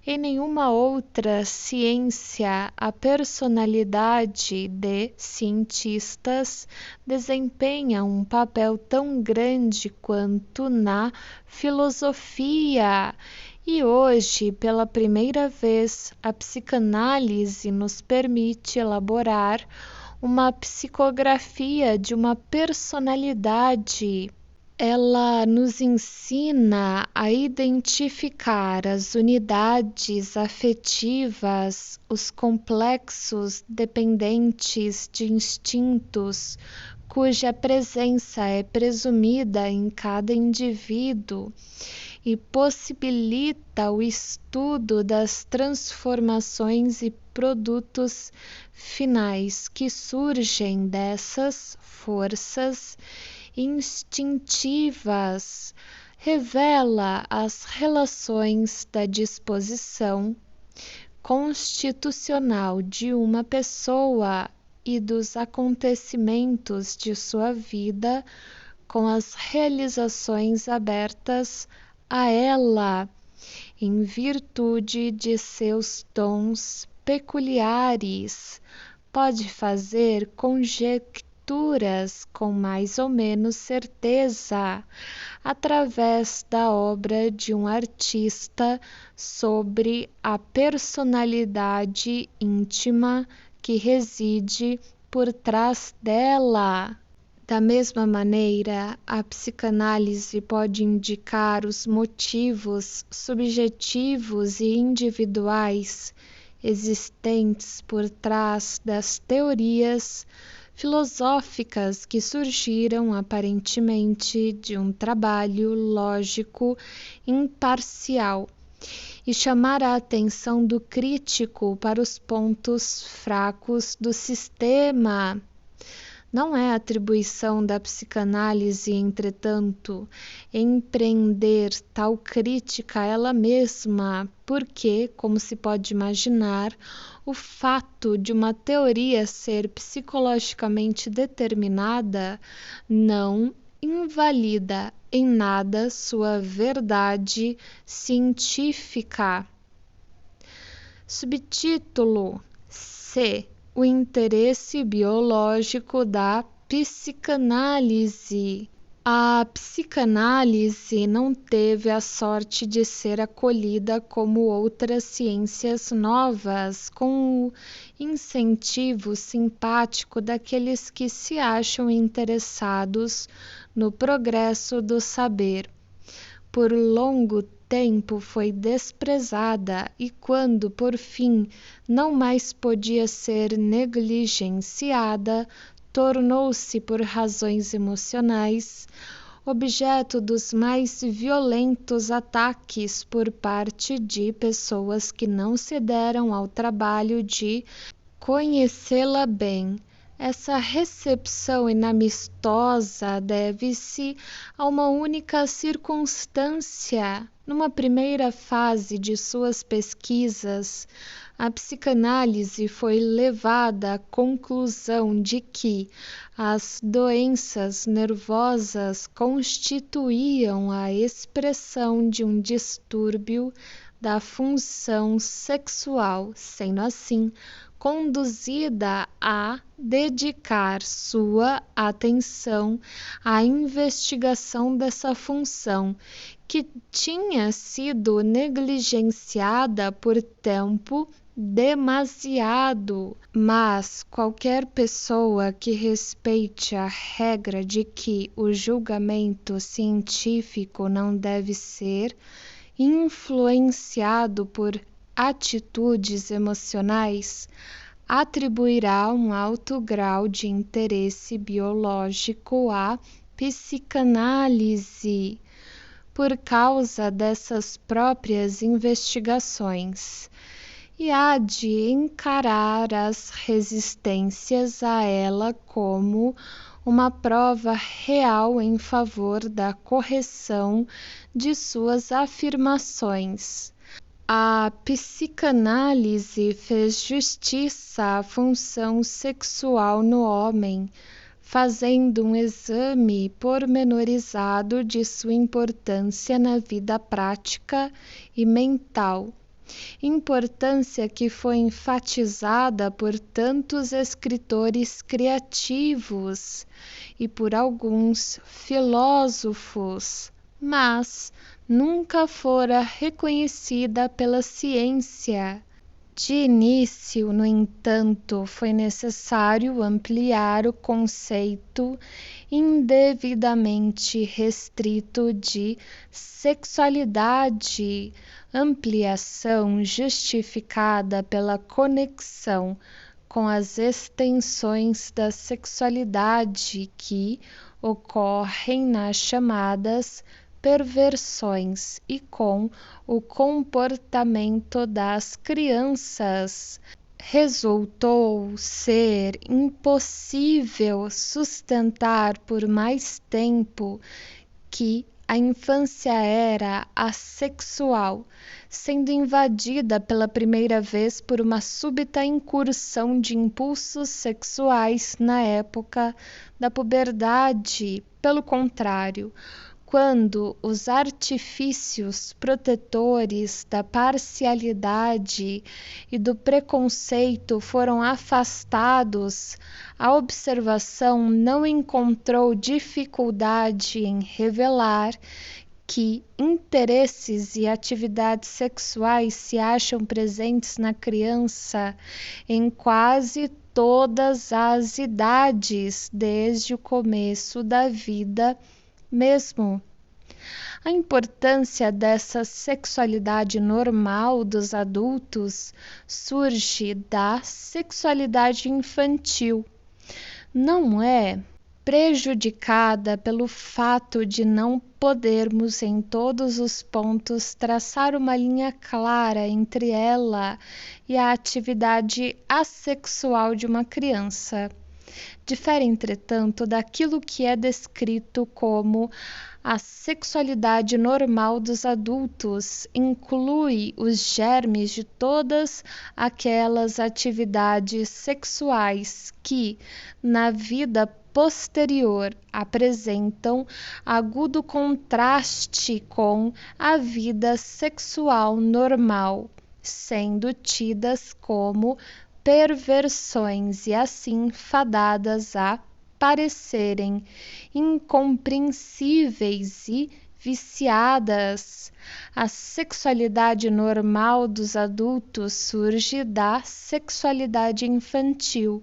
Em nenhuma outra ciência a personalidade de cientistas desempenha um papel tão grande quanto na filosofia. E hoje, pela primeira vez, a psicanálise nos permite elaborar uma psicografia de uma personalidade. Ela nos ensina a identificar as unidades afetivas, os complexos dependentes de instintos, cuja presença é presumida em cada indivíduo, e possibilita o estudo das transformações e produtos finais que surgem dessas forças instintivas, revela as relações da disposição constitucional de uma pessoa e dos acontecimentos de sua vida com as realizações abertas a ela, em virtude de seus dons peculiares, pode fazer conjecturas com mais ou menos certeza, através da obra de um artista, sobre a personalidade íntima que reside por trás dela. Da mesma maneira, a psicanálise pode indicar os motivos subjetivos e individuais existentes por trás das teorias filosóficas que surgiram aparentemente de um trabalho lógico imparcial, e chamar a atenção do crítico para os pontos fracos do sistema. Não é atribuição da psicanálise, entretanto, empreender tal crítica a ela mesma, porque, como se pode imaginar, o fato de uma teoria ser psicologicamente determinada não invalida em nada sua verdade científica. Subtítulo C. O interesse biológico da psicanálise. A psicanálise não teve a sorte de ser acolhida como outras ciências novas, com o incentivo simpático daqueles que se acham interessados no progresso do saber. Por longo tempo foi desprezada e quando, por fim, não mais podia ser negligenciada, tornou-se, por razões emocionais, objeto dos mais violentos ataques por parte de pessoas que não se deram ao trabalho de conhecê-la bem. Essa recepção inamistosa deve-se a uma única circunstância. Numa primeira fase de suas pesquisas, a psicanálise foi levada à conclusão de que as doenças nervosas constituíam a expressão de um distúrbio da função sexual, sendo assim conduzida a dedicar sua atenção à investigação dessa função, que tinha sido negligenciada por tempo demasiado. Mas qualquer pessoa que respeite a regra de que o julgamento científico não deve ser influenciado por atitudes emocionais, atribuirá um alto grau de interesse biológico à psicanálise por causa dessas próprias investigações, e há de encarar as resistências a ela como uma prova real em favor da correção de suas afirmações. A psicanálise fez justiça à função sexual no homem, fazendo um exame pormenorizado de sua importância na vida prática e mental. Importância que foi enfatizada por tantos escritores criativos e por alguns filósofos, mas nunca fora reconhecida pela ciência. De início, no entanto, foi necessário ampliar o conceito indevidamente restrito de sexualidade, ampliação justificada pela conexão com as extensões da sexualidade que ocorrem nas chamadas perversões e com o comportamento das crianças. Resultou ser impossível sustentar por mais tempo que a infância era assexual, sendo invadida pela primeira vez por uma súbita incursão de impulsos sexuais na época da puberdade. Pelo contrário, quando os artifícios protetores da parcialidade e do preconceito foram afastados, a observação não encontrou dificuldade em revelar que interesses e atividades sexuais se acham presentes na criança em quase todas as idades, desde o começo da vida mesmo. A importância dessa sexualidade normal dos adultos surge da sexualidade infantil. Não é prejudicada pelo fato de não podermos em todos os pontos traçar uma linha clara entre ela e a atividade assexual de uma criança. Difere, entretanto, daquilo que é descrito como a sexualidade normal dos adultos, inclui os germes de todas aquelas atividades sexuais que, na vida posterior, apresentam agudo contraste com a vida sexual normal, sendo tidas como perversões e assim fadadas a parecerem incompreensíveis e viciadas. A sexualidade normal dos adultos surge da sexualidade infantil,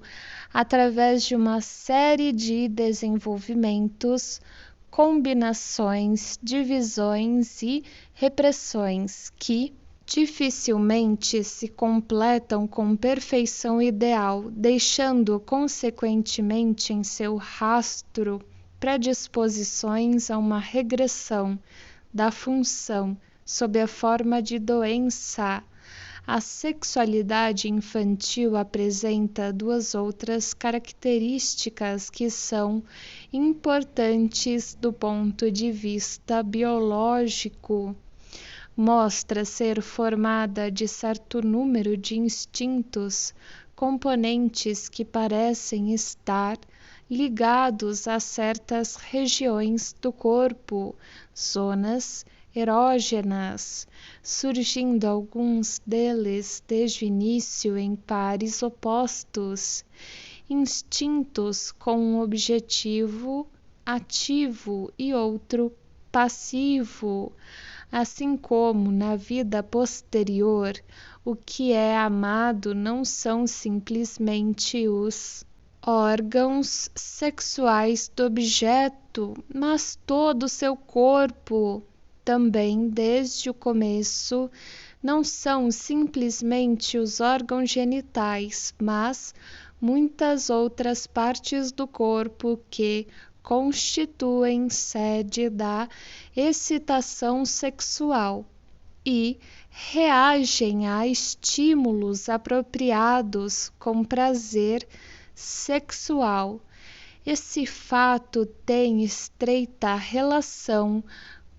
através de uma série de desenvolvimentos, combinações, divisões e repressões que dificilmente se completam com perfeição ideal, deixando consequentemente em seu rastro predisposições a uma regressão da função sob a forma de doença. A sexualidade infantil apresenta duas outras características que são importantes do ponto de vista biológico. Mostra ser formada de certo número de instintos, componentes que parecem estar ligados a certas regiões do corpo, zonas erógenas, surgindo alguns deles desde o início em pares opostos, instintos com um objetivo ativo e outro passivo. Assim como na vida posterior, o que é amado não são simplesmente os órgãos sexuais do objeto, mas todo o seu corpo. Também, desde o começo, não são simplesmente os órgãos genitais, mas muitas outras partes do corpo que constituem sede da excitação sexual e reagem a estímulos apropriados com prazer sexual. Esse fato tem estreita relação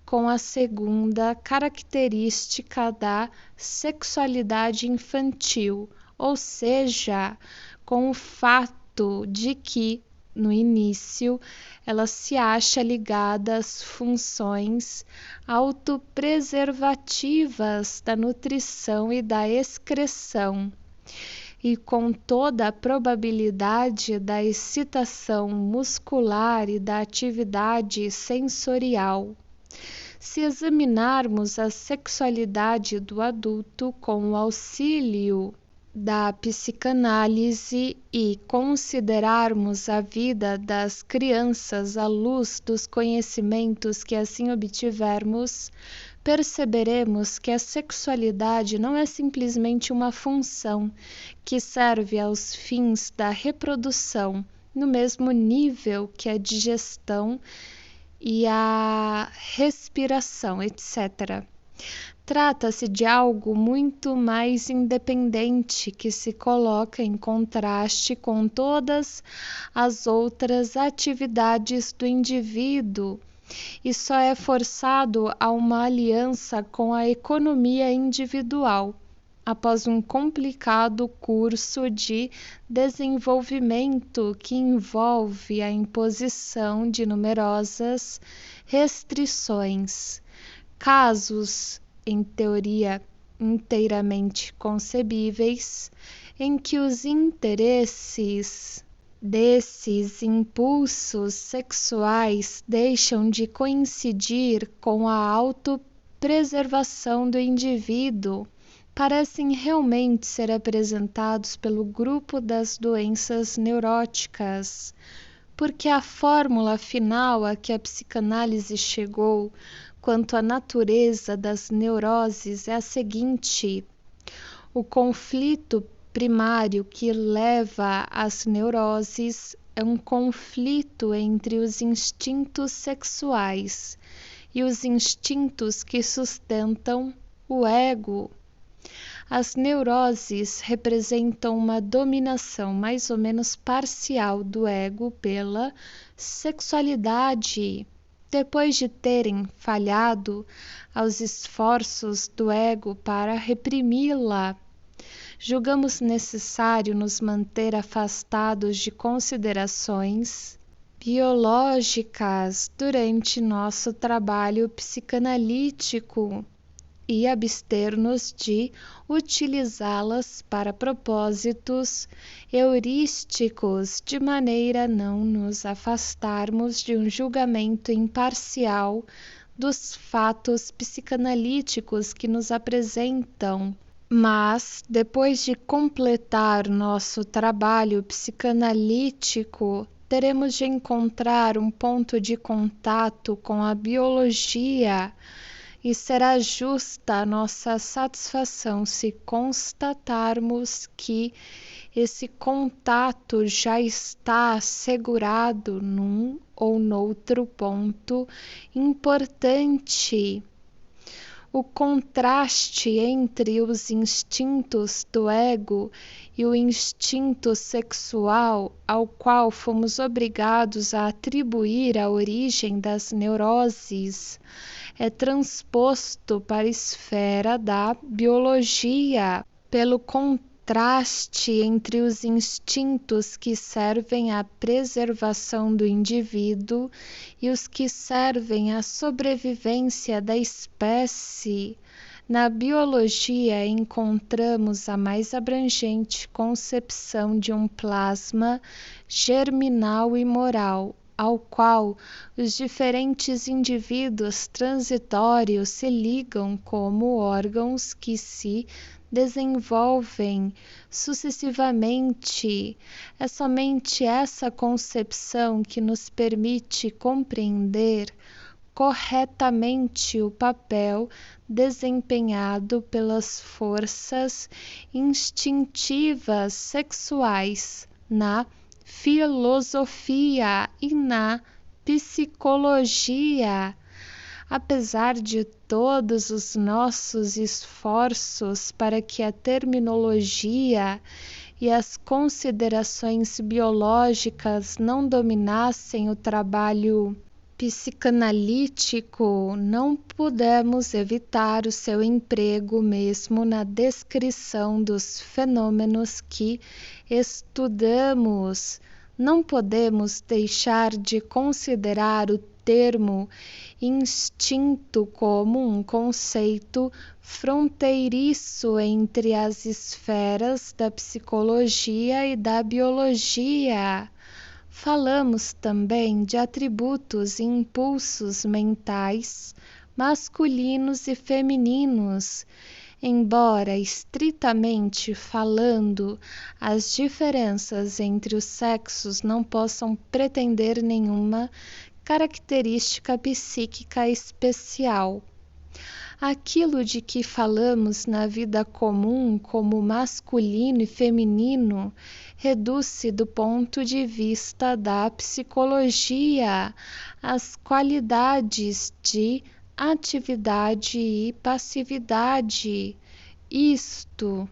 com a segunda característica da sexualidade infantil, ou seja, com o fato de que no início, ela se acha ligada às funções autopreservativas da nutrição e da excreção, e com toda a probabilidade da excitação muscular e da atividade sensorial. Se examinarmos a sexualidade do adulto com o auxílio da psicanálise e considerarmos a vida das crianças à luz dos conhecimentos que assim obtivermos, perceberemos que a sexualidade não é simplesmente uma função que serve aos fins da reprodução, no mesmo nível que a digestão e a respiração, etc. Trata-se de algo muito mais independente que se coloca em contraste com todas as outras atividades do indivíduo e só é forçado a uma aliança com a economia individual, após um complicado curso de desenvolvimento que envolve a imposição de numerosas restrições. Casos, em teoria, inteiramente concebíveis, em que os interesses desses impulsos sexuais deixam de coincidir com a autopreservação do indivíduo, parecem realmente ser apresentados pelo grupo das doenças neuróticas, porque a fórmula final a que a psicanálise chegou quanto à natureza das neuroses é a seguinte: o conflito primário que leva às neuroses é um conflito entre os instintos sexuais e os instintos que sustentam o ego. As neuroses representam uma dominação mais ou menos parcial do ego pela sexualidade, depois de terem falhado aos esforços do ego para reprimi-la. Julgamos necessário nos manter afastados de considerações biológicas durante nosso trabalho psicanalítico e abster-nos de utilizá-las para propósitos heurísticos, de maneira a não nos afastarmos de um julgamento imparcial dos fatos psicanalíticos que nos apresentam. Mas, depois de completar nosso trabalho psicanalítico, teremos de encontrar um ponto de contato com a biologia, e será justa a nossa satisfação se constatarmos que esse contato já está assegurado num ou noutro ponto importante. O contraste entre os instintos do ego e o instinto sexual, ao qual fomos obrigados a atribuir a origem das neuroses, é transposto para a esfera da biologia, pelo contraste entre os instintos que servem à preservação do indivíduo e os que servem à sobrevivência da espécie. Na biologia encontramos a mais abrangente concepção de um plasma germinal e moral, ao qual os diferentes indivíduos transitórios se ligam como órgãos que se desenvolvem sucessivamente. É somente essa concepção que nos permite compreender corretamente o papel desempenhado pelas forças instintivas sexuais na filosofia e na psicologia. Apesar de todos os nossos esforços para que a terminologia e as considerações biológicas não dominassem o trabalho psicanalítico, não pudemos evitar o seu emprego mesmo na descrição dos fenômenos que estudamos, não podemos deixar de considerar o termo instinto como um conceito fronteiriço entre as esferas da psicologia e da biologia. Falamos também de atributos e impulsos mentais masculinos e femininos. Embora estritamente falando, as diferenças entre os sexos não possam pretender nenhuma característica psíquica especial. Aquilo de que falamos na vida comum como masculino e feminino reduz-se do ponto de vista da psicologia às qualidades de atividade e passividade. Isto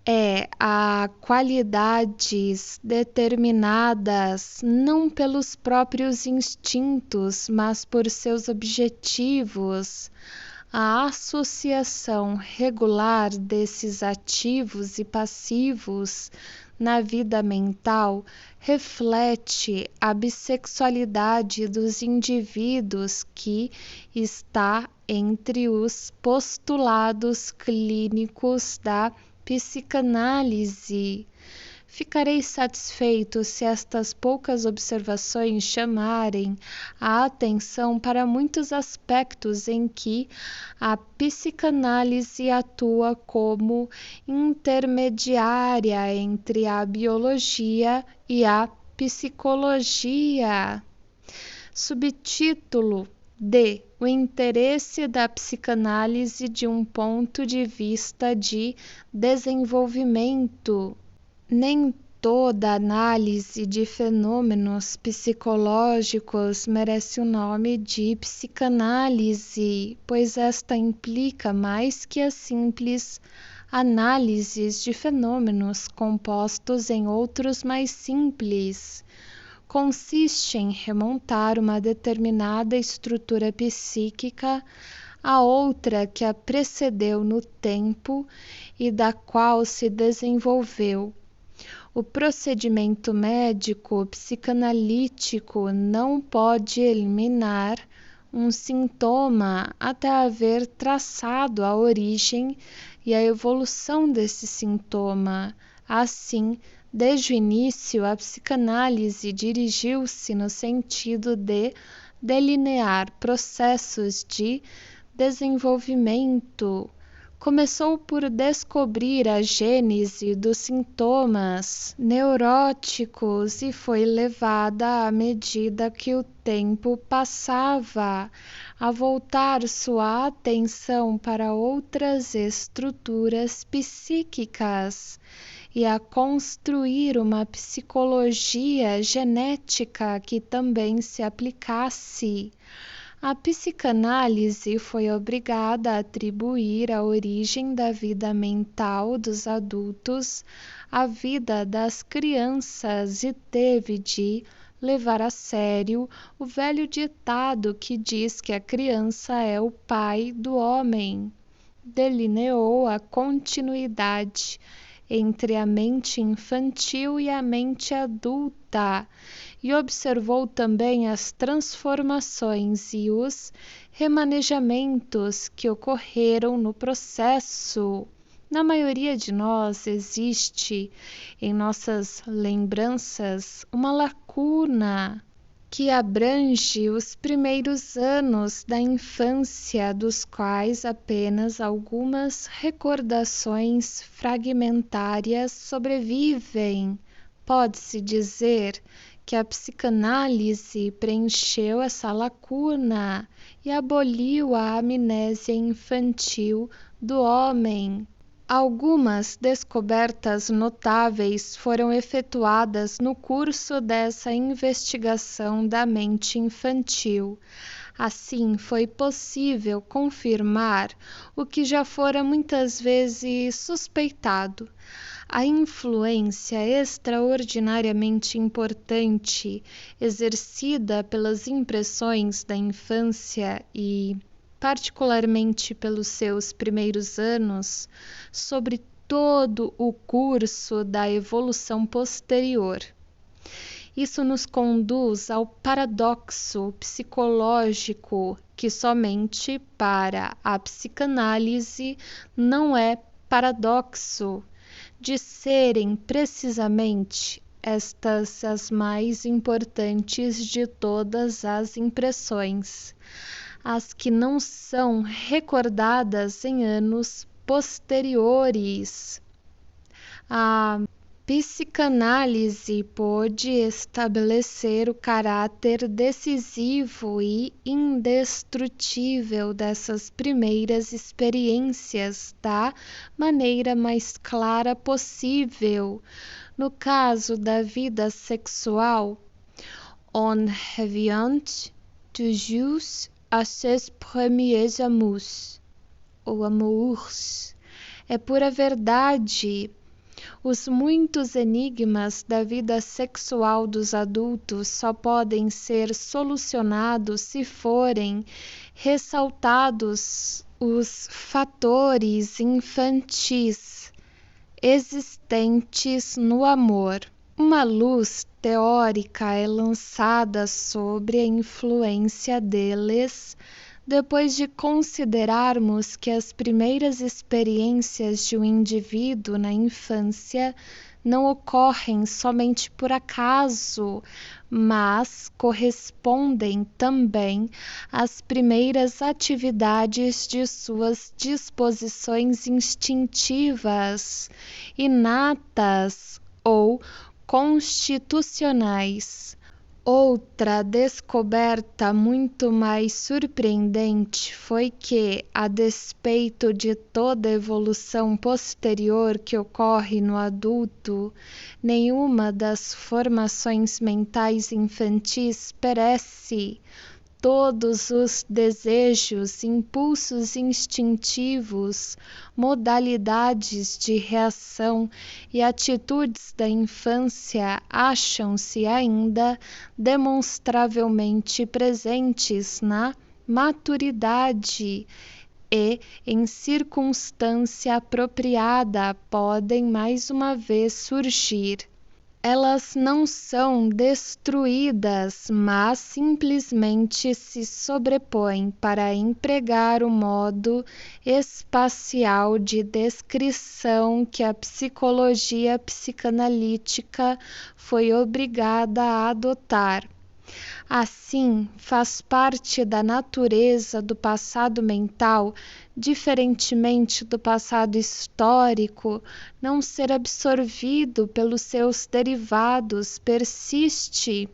é, a qualidades determinadas não pelos próprios instintos, mas por seus objetivos. A associação regular desses ativos e passivos na vida mental reflete a bissexualidade dos indivíduos que está entre os postulados clínicos da psicanálise. Ficarei satisfeito se estas poucas observações chamarem a atenção para muitos aspectos em que a psicanálise atua como intermediária entre a biologia e a psicologia. Subtítulo D. O interesse da psicanálise de um ponto de vista de desenvolvimento. Nem toda análise de fenômenos psicológicos merece o nome de psicanálise, pois esta implica mais que a simples análises de fenômenos compostos em outros mais simples. Consiste em remontar uma determinada estrutura psíquica a outra que a precedeu no tempo e da qual se desenvolveu. O procedimento médico psicanalítico não pode eliminar um sintoma até haver traçado a origem e a evolução desse sintoma. Assim, desde o início, a psicanálise dirigiu-se no sentido de delinear processos de desenvolvimento. Começou por descobrir a gênese dos sintomas neuróticos e foi levada, à medida que o tempo passava, a voltar sua atenção para outras estruturas psíquicas e a construir uma psicologia genética que também se aplicasse. A psicanálise foi obrigada a atribuir a origem da vida mental dos adultos à vida das crianças e teve de levar a sério o velho ditado que diz que a criança é o pai do homem. Delineou a continuidade entre a mente infantil e a mente adulta e observou também as transformações e os remanejamentos que ocorreram no processo. Na maioria de nós existe em nossas lembranças uma lacuna que abrange os primeiros anos da infância, dos quais apenas algumas recordações fragmentárias sobrevivem. Pode-se dizer que a psicanálise preencheu essa lacuna e aboliu a amnésia infantil do homem. Algumas descobertas notáveis foram efetuadas no curso dessa investigação da mente infantil. Assim, foi possível confirmar o que já fora muitas vezes suspeitado: a influência extraordinariamente importante exercida pelas impressões da infância e particularmente pelos seus primeiros anos, sobre todo o curso da evolução posterior. Isso nos conduz ao paradoxo psicológico que somente para a psicanálise não é paradoxo de serem precisamente estas as mais importantes de todas as impressões, as que não são recordadas em anos posteriores. A psicanálise pôde estabelecer o caráter decisivo e indestrutível dessas primeiras experiências da maneira mais clara possível. No caso da vida sexual, on revient toujours à ses premiers amours, ou amours. É pura verdade. Os muitos enigmas da vida sexual dos adultos só podem ser solucionados se forem ressaltados os fatores infantis existentes no amor. Uma luz teórica é lançada sobre a influência deles depois de considerarmos que as primeiras experiências de um indivíduo na infância não ocorrem somente por acaso, mas correspondem também às primeiras atividades de suas disposições instintivas, inatas ou constitucionais. Outra descoberta muito mais surpreendente foi que, a despeito de toda a evolução posterior que ocorre no adulto, nenhuma das formações mentais infantis perece. Todos os desejos, impulsos instintivos, modalidades de reação e atitudes da infância acham-se ainda demonstravelmente presentes na maturidade e, em circunstância apropriada, podem mais uma vez surgir. Elas não são destruídas, mas simplesmente se sobrepõem para empregar o modo espacial de descrição que a psicologia psicanalítica foi obrigada a adotar. Assim, faz parte da natureza do passado mental, diferentemente do passado histórico, não ser absorvido pelos seus derivados, persiste,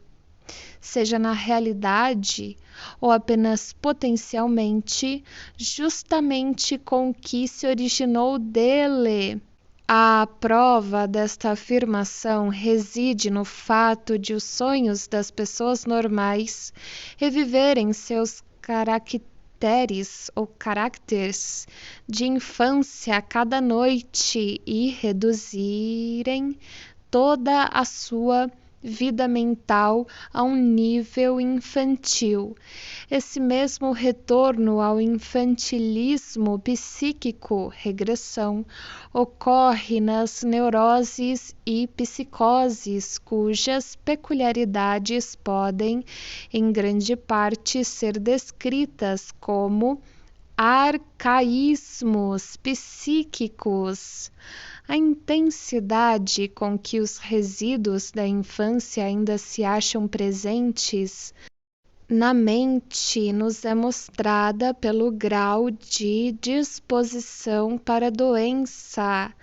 seja na realidade ou apenas potencialmente, justamente com o que se originou dele. A prova desta afirmação reside no fato de os sonhos das pessoas normais reviverem seus caracteres ou caracteres de infância a cada noite e reduzirem toda a sua vida mental a um nível infantil. Esse mesmo retorno ao infantilismo psíquico, regressão, ocorre nas neuroses e psicoses, cujas peculiaridades podem, em grande parte, ser descritas como arcaísmos psíquicos. A intensidade com que os resíduos da infância ainda se acham presentes na mente nos é mostrada pelo grau de disposição para a doença.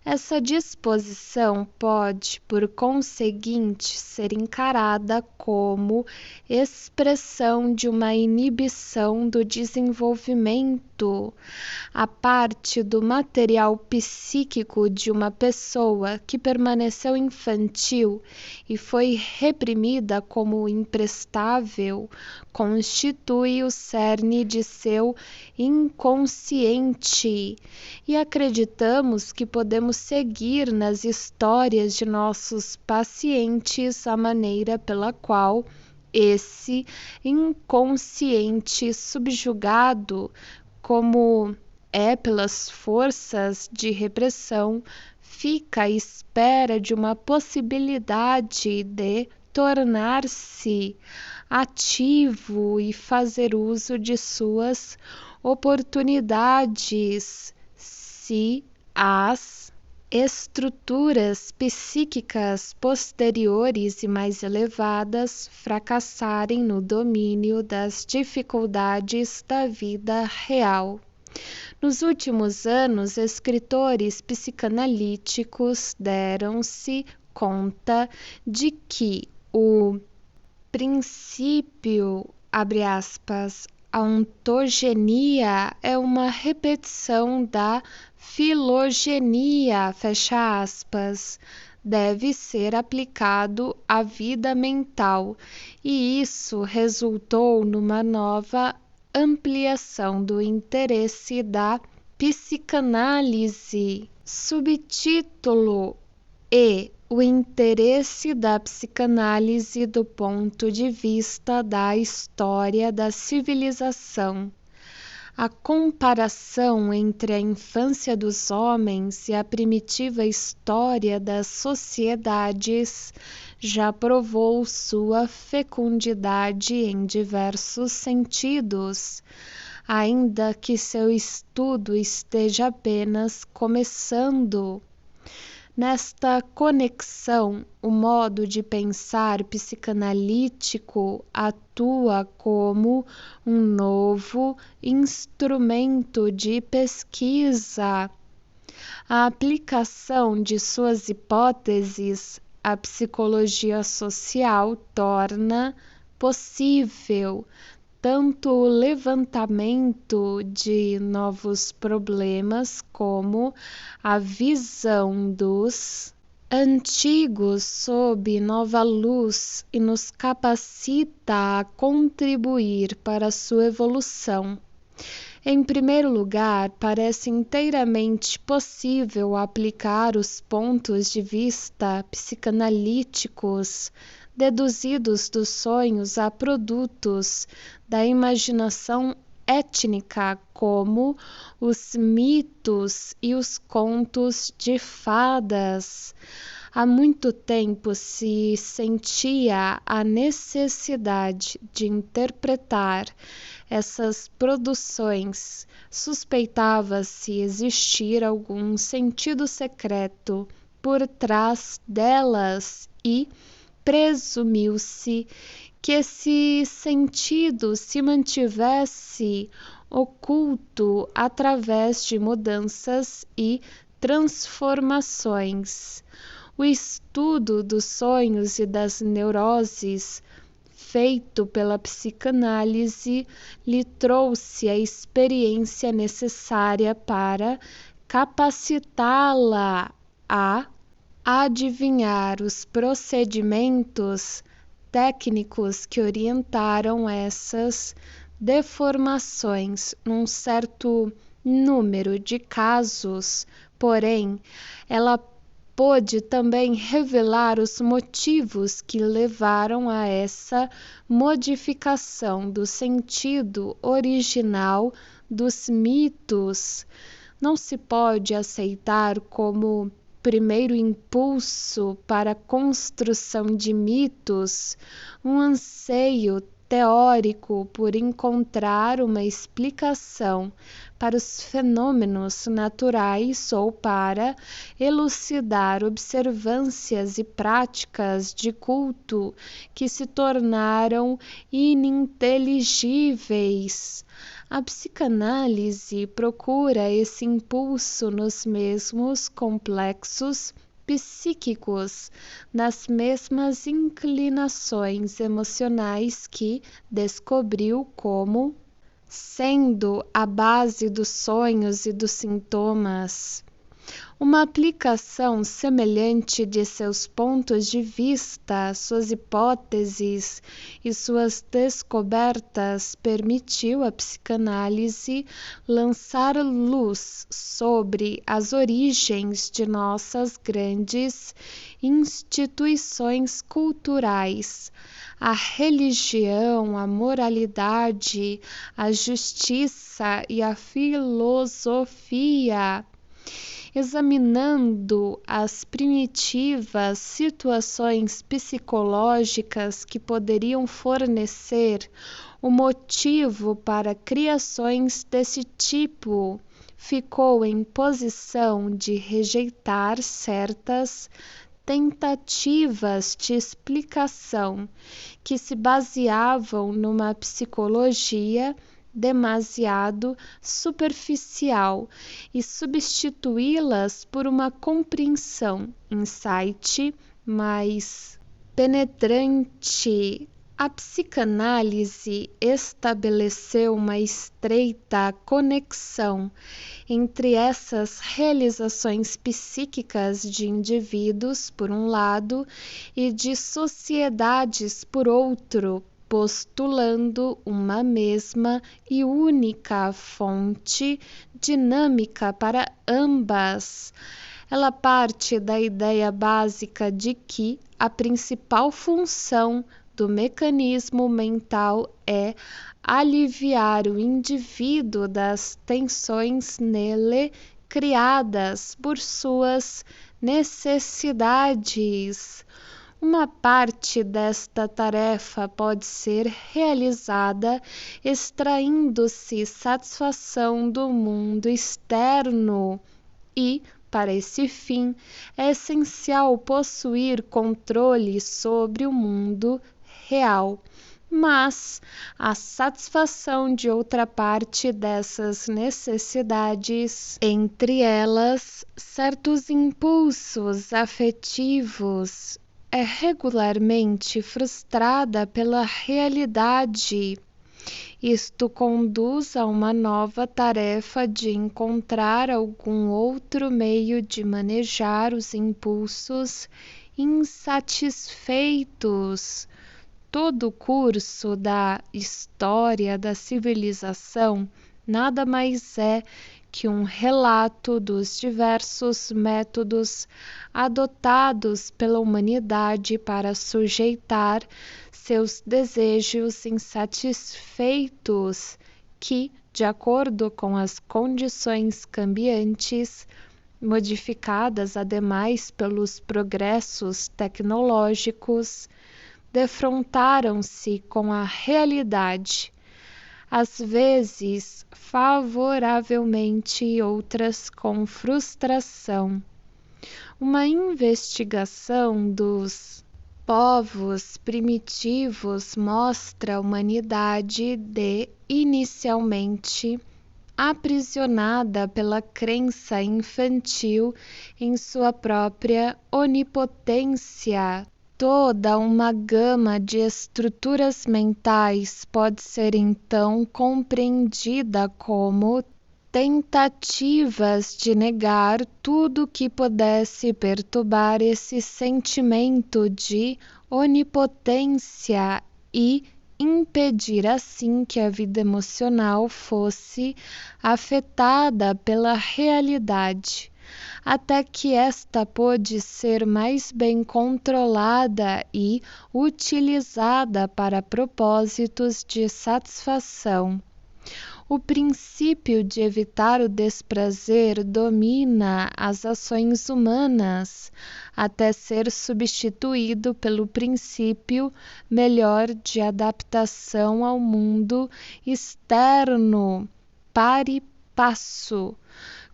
Essa disposição pode, por conseguinte, ser encarada como expressão de uma inibição do desenvolvimento. A parte do material psíquico de uma pessoa que permaneceu infantil e foi reprimida como imprestável constitui o cerne de seu inconsciente, e acreditamos que podemos seguir nas histórias de nossos pacientes a maneira pela qual esse inconsciente subjugado, como é pelas forças de repressão, fica à espera de uma possibilidade de tornar-se ativo e fazer uso de suas oportunidades se as estruturas psíquicas posteriores e mais elevadas fracassarem no domínio das dificuldades da vida real. Nos últimos anos, escritores psicanalíticos deram-se conta de que o princípio, abre aspas, a ontogenia é uma repetição da filogenia, fecha aspas, deve ser aplicado à vida mental, e isso resultou numa nova ampliação do interesse da psicanálise. Subtítulo E o interesse da psicanálise do ponto de vista da história da civilização. A comparação entre a infância dos homens e a primitiva história das sociedades já provou sua fecundidade em diversos sentidos, ainda que seu estudo esteja apenas começando. Nesta conexão, o modo de pensar psicanalítico atua como um novo instrumento de pesquisa. A aplicação de suas hipóteses à psicologia social torna possível tanto o levantamento de novos problemas como a visão dos antigos sob nova luz e nos capacita a contribuir para sua evolução. Em primeiro lugar, parece inteiramente possível aplicar os pontos de vista psicanalíticos deduzidos dos sonhos a produtos da imaginação étnica, como os mitos e os contos de fadas. Há muito tempo se sentia a necessidade de interpretar essas produções. Suspeitava-se existir algum sentido secreto por trás delas e presumiu-se que esse sentido se mantivesse oculto através de mudanças e transformações. O estudo dos sonhos e das neuroses, feito pela psicanálise, lhe trouxe a experiência necessária para capacitá-la a adivinhar os procedimentos técnicos que orientaram essas deformações num certo número de casos, porém, ela pôde também revelar os motivos que levaram a essa modificação do sentido original dos mitos. Não se pode aceitar como primeiro impulso para a construção de mitos um anseio teórico por encontrar uma explicação para os fenômenos naturais ou para elucidar observâncias e práticas de culto que se tornaram ininteligíveis. A psicanálise procura esse impulso nos mesmos complexos psíquicos, nas mesmas inclinações emocionais que descobriu como sendo a base dos sonhos e dos sintomas. Uma aplicação semelhante de seus pontos de vista, suas hipóteses e suas descobertas permitiu à psicanálise lançar luz sobre as origens de nossas grandes instituições culturais, a religião, a moralidade, a justiça e a filosofia. examinando as primitivas situações psicológicas que poderiam fornecer o motivo para criações desse tipo, ficou em posição de rejeitar certas tentativas de explicação que se baseavam numa psicologia demasiado superficial e substituí-las por uma compreensão, insight mais penetrante. A psicanálise estabeleceu uma estreita conexão entre essas realizações psíquicas de indivíduos, por um lado, e de sociedades, por outro, postulando uma mesma e única fonte dinâmica para ambas. Ela parte da ideia básica de que a principal função do mecanismo mental é aliviar o indivíduo das tensões nele criadas por suas necessidades. Uma parte desta tarefa pode ser realizada extraindo-se satisfação do mundo externo e, para esse fim, é essencial possuir controle sobre o mundo real, mas a satisfação de outra parte dessas necessidades, entre elas certos impulsos afetivos, é regularmente frustrada pela realidade. Isto conduz a uma nova tarefa de encontrar algum outro meio de manejar os impulsos insatisfeitos. Todo o curso da história da civilização nada mais é que um relato dos diversos métodos adotados pela humanidade para sujeitar seus desejos insatisfeitos, que, de acordo com as condições cambiantes, modificadas ademais pelos progressos tecnológicos, defrontaram-se com a realidade, às vezes favoravelmente e outras com frustração. Uma investigação dos povos primitivos mostra a humanidade inicialmente aprisionada pela crença infantil em sua própria onipotência. Toda uma gama de estruturas mentais pode ser então compreendida como tentativas de negar tudo que pudesse perturbar esse sentimento de onipotência e impedir assim que a vida emocional fosse afetada pela realidade, até que esta pôde ser mais bem controlada e utilizada para propósitos de satisfação. O princípio de evitar o desprazer domina as ações humanas, até ser substituído pelo princípio melhor de adaptação ao mundo externo, par e passo.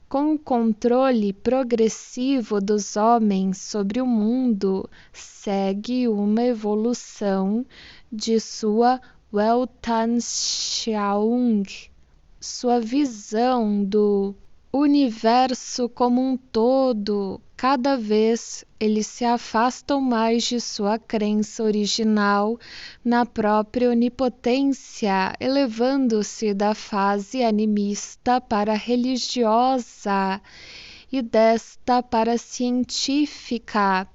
Com o controle progressivo dos homens sobre o mundo, segue uma evolução de sua Weltanschauung, sua visão do universo como um todo. Cada vez eles se afastam mais de sua crença original na própria onipotência, elevando-se da fase animista para a religiosa e desta para a científica.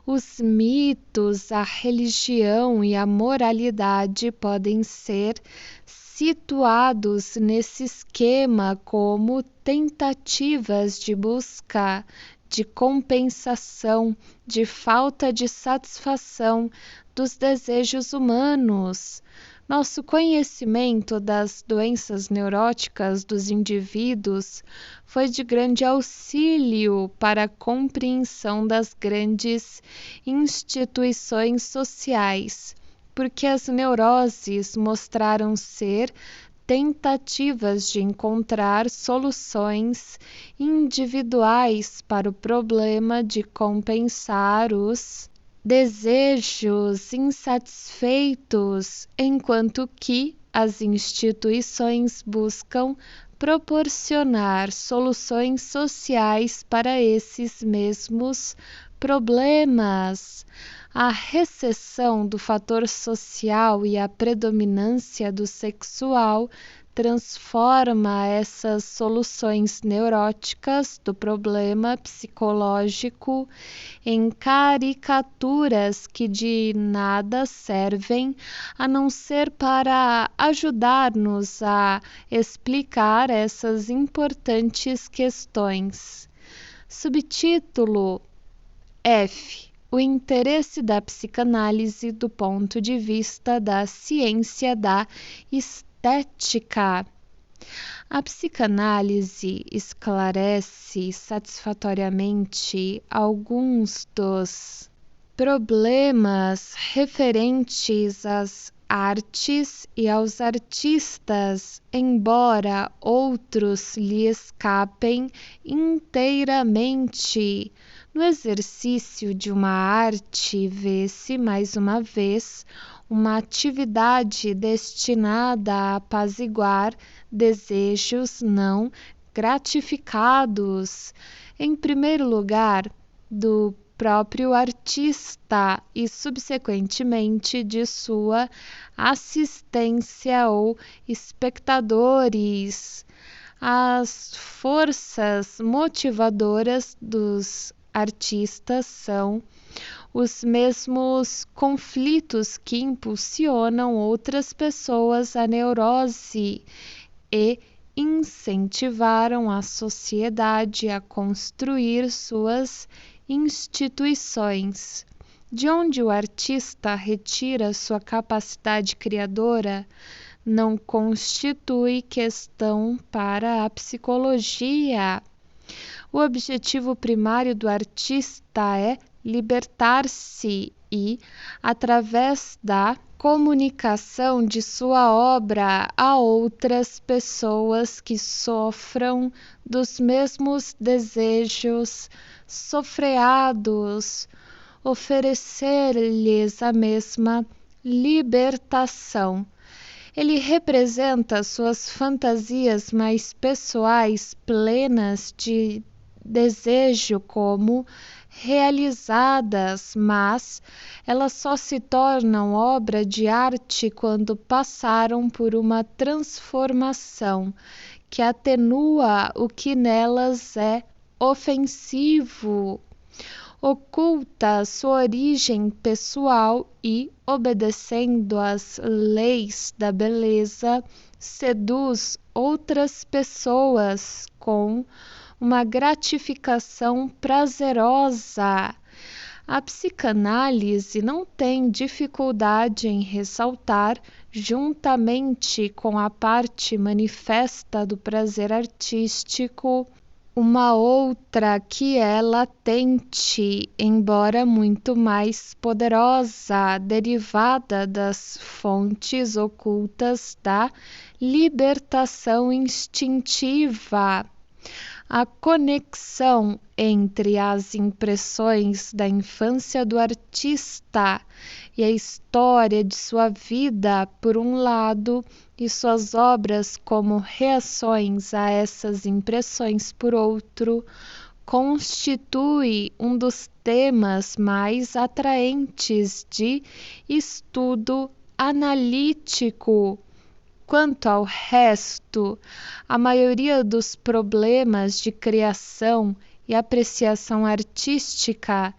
Os mitos, a religião e a moralidade podem ser situados nesse esquema como tentativas de busca, de compensação, de falta de satisfação dos desejos humanos. Nosso conhecimento das doenças neuróticas dos indivíduos foi de grande auxílio para a compreensão das grandes instituições sociais, porque as neuroses mostraram ser tentativas de encontrar soluções individuais para o problema de compensar os desejos insatisfeitos, enquanto que as instituições buscam proporcionar soluções sociais para esses mesmos problemas. A recessão do fator social e a predominância do sexual transforma essas soluções neuróticas do problema psicológico em caricaturas que de nada servem a não ser para ajudar-nos a explicar essas importantes questões. Subtítulo F. O interesse da psicanálise do ponto de vista da ciência da estética. A psicanálise esclarece satisfatoriamente alguns dos problemas referentes às artes e aos artistas, embora outros lhe escapem inteiramente. No exercício de uma arte, vê-se mais uma vez uma atividade destinada a apaziguar desejos não gratificados, em primeiro lugar, do próprio artista e, subsequentemente, de sua assistência ou espectadores. As forças motivadoras dos artistas são os mesmos conflitos que impulsionam outras pessoas à neurose e incentivaram a sociedade a construir suas instituições. De onde o artista retira sua capacidade criadora, não constitui questão para a psicologia. O objetivo primário do artista é libertar-se e, através da comunicação de sua obra a outras pessoas que sofram dos mesmos desejos sofreados, oferecer-lhes a mesma libertação. Ele representa suas fantasias mais pessoais, plenas de desejo como realizadas, mas elas só se tornam obra de arte quando passaram por uma transformação que atenua o que nelas é ofensivo, oculta sua origem pessoal e, obedecendo às leis da beleza, seduz outras pessoas com uma gratificação prazerosa. A psicanálise não tem dificuldade em ressaltar, juntamente com a parte manifesta do prazer artístico, uma outra que é latente, embora muito mais poderosa, derivada das fontes ocultas da libertação instintiva. A conexão entre as impressões da infância do artista e a história de sua vida, por um lado, e suas obras como reações a essas impressões, por outro, constitui um dos temas mais atraentes de estudo analítico. Quanto ao resto, a maioria dos problemas de criação e apreciação artística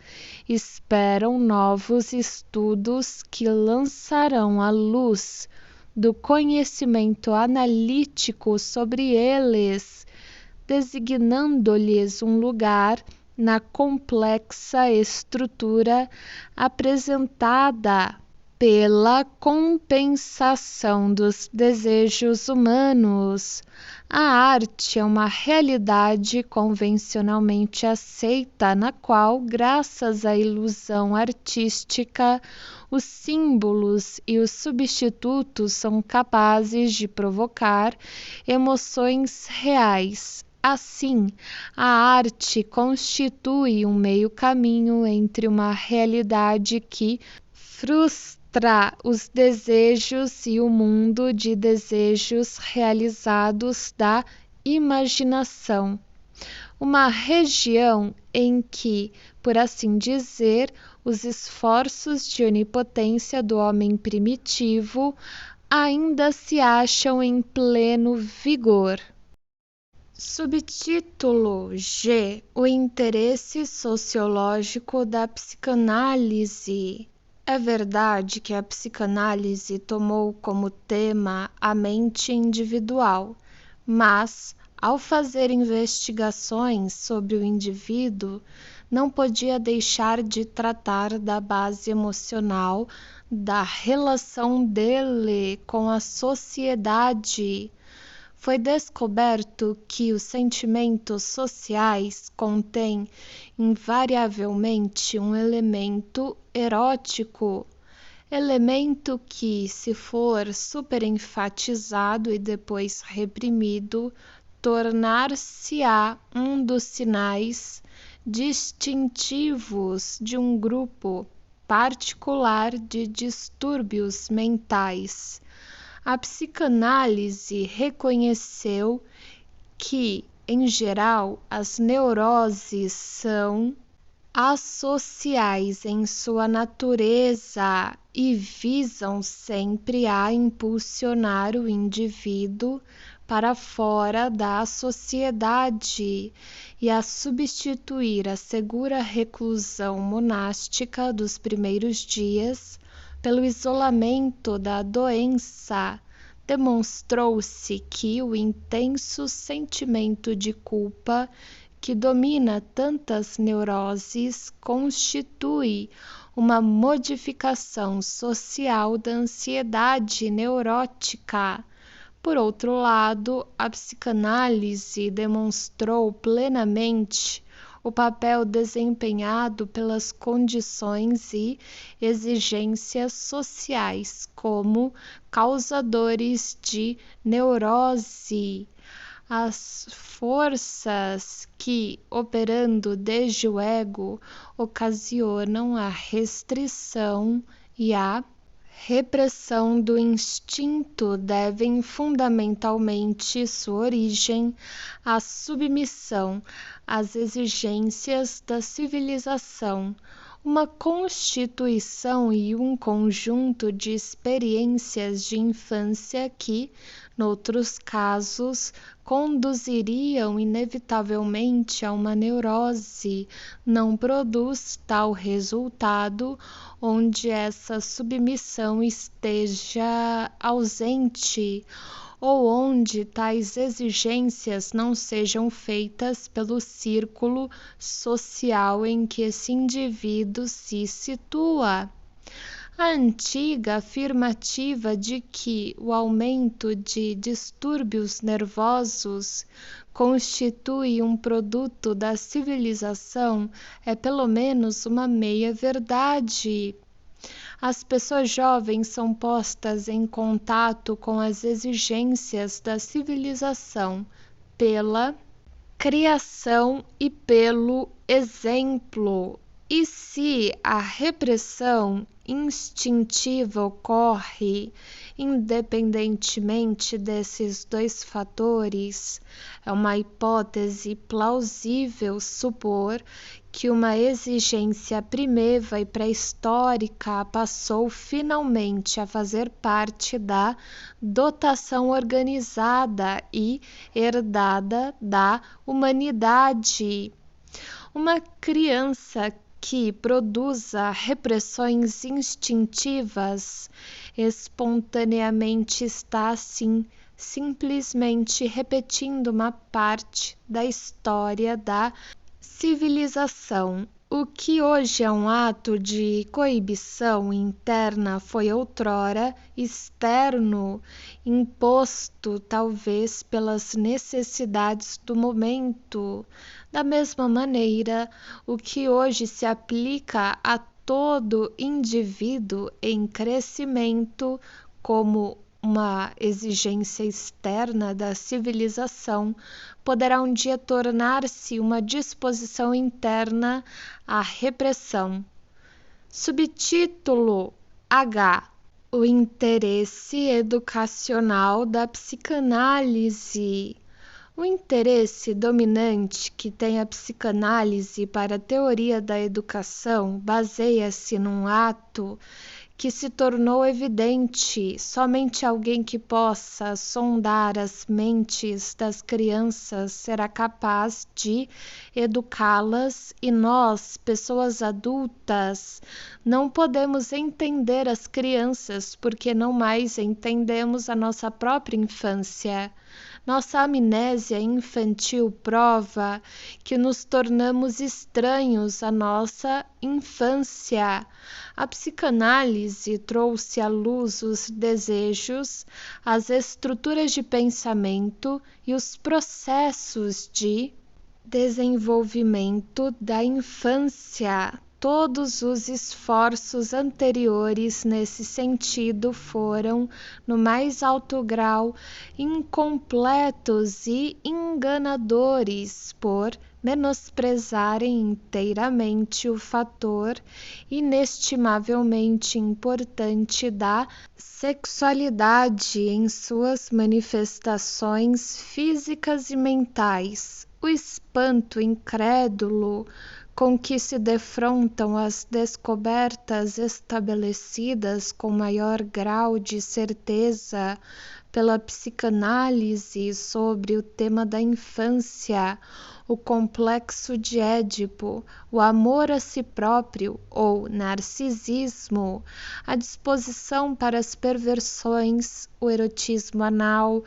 esperam novos estudos que lançarão a luz do conhecimento analítico sobre eles, designando-lhes um lugar na complexa estrutura apresentada pela compensação dos desejos humanos. A arte é uma realidade convencionalmente aceita, na qual, graças à ilusão artística, os símbolos e os substitutos são capazes de provocar emoções reais. Assim, a arte constitui um meio-caminho entre uma realidade que frustra os desejos e o mundo de desejos realizados da imaginação. Uma região em que, por assim dizer, os esforços de onipotência do homem primitivo ainda se acham em pleno vigor. Subtítulo G. O interesse sociológico da psicanálise. É verdade que a psicanálise tomou como tema a mente individual, mas, ao fazer investigações sobre o indivíduo, não podia deixar de tratar da base emocional da relação dele com a sociedade. Foi descoberto que os sentimentos sociais contêm invariavelmente um elemento erótico, elemento que, se for superenfatizado e depois reprimido, tornar-se-á um dos sinais distintivos de um grupo particular de distúrbios mentais. A psicanálise reconheceu que, em geral, as neuroses são associais em sua natureza e visam sempre a impulsionar o indivíduo para fora da sociedade e a substituir a segura reclusão monástica dos primeiros dias pelo isolamento da doença. Demonstrou-se que o intenso sentimento de culpa que domina tantas neuroses constitui uma modificação social da ansiedade neurótica. Por outro lado, a psicanálise demonstrou plenamente o papel desempenhado pelas condições e exigências sociais como causadores de neurose. As forças que, operando desde o ego, ocasionam a restrição e a repressão do instinto devem fundamentalmente sua origem à submissão às exigências da civilização, uma constituição e um conjunto de experiências de infância que, noutros casos, conduziriam inevitavelmente a uma neurose, não produz tal resultado onde essa submissão esteja ausente ou onde tais exigências não sejam feitas pelo círculo social em que esse indivíduo se situa. A antiga afirmativa de que o aumento de distúrbios nervosos constitui um produto da civilização é pelo menos uma meia-verdade. As pessoas jovens são postas em contato com as exigências da civilização pela criação e pelo exemplo. E se a repressão instintiva ocorre independentemente desses dois fatores, é uma hipótese plausível supor que uma exigência primeva e pré-histórica passou finalmente a fazer parte da dotação organizada e herdada da humanidade. Uma criança que produza repressões instintivas espontaneamente está, assim, simplesmente repetindo uma parte da história da civilização. O que hoje é um ato de coibição interna foi outrora externo, imposto talvez pelas necessidades do momento. Da mesma maneira, o que hoje se aplica a todo indivíduo em crescimento como uma exigência externa da civilização, poderá um dia tornar-se uma disposição interna à repressão. Subtítulo H. O interesse educacional da psicanálise. O interesse dominante que tem a psicanálise para a teoria da educação baseia-se num ato que se tornou evidente. Somente alguém que possa sondar as mentes das crianças será capaz de educá-las, e nós, pessoas adultas, não podemos entender as crianças porque não mais entendemos a nossa própria infância. Nossa amnésia infantil prova que nos tornamos estranhos à nossa infância. A psicanálise trouxe à luz os desejos, as estruturas de pensamento e os processos de desenvolvimento da infância. Todos os esforços anteriores nesse sentido foram, no mais alto grau, incompletos e enganadores, por menosprezarem inteiramente o fator inestimavelmente importante da sexualidade em suas manifestações físicas e mentais. O espanto incrédulo com que se defrontam as descobertas estabelecidas com maior grau de certeza pela psicanálise sobre o tema da infância, o complexo de Édipo, o amor a si próprio ou narcisismo, a disposição para as perversões, o erotismo anal,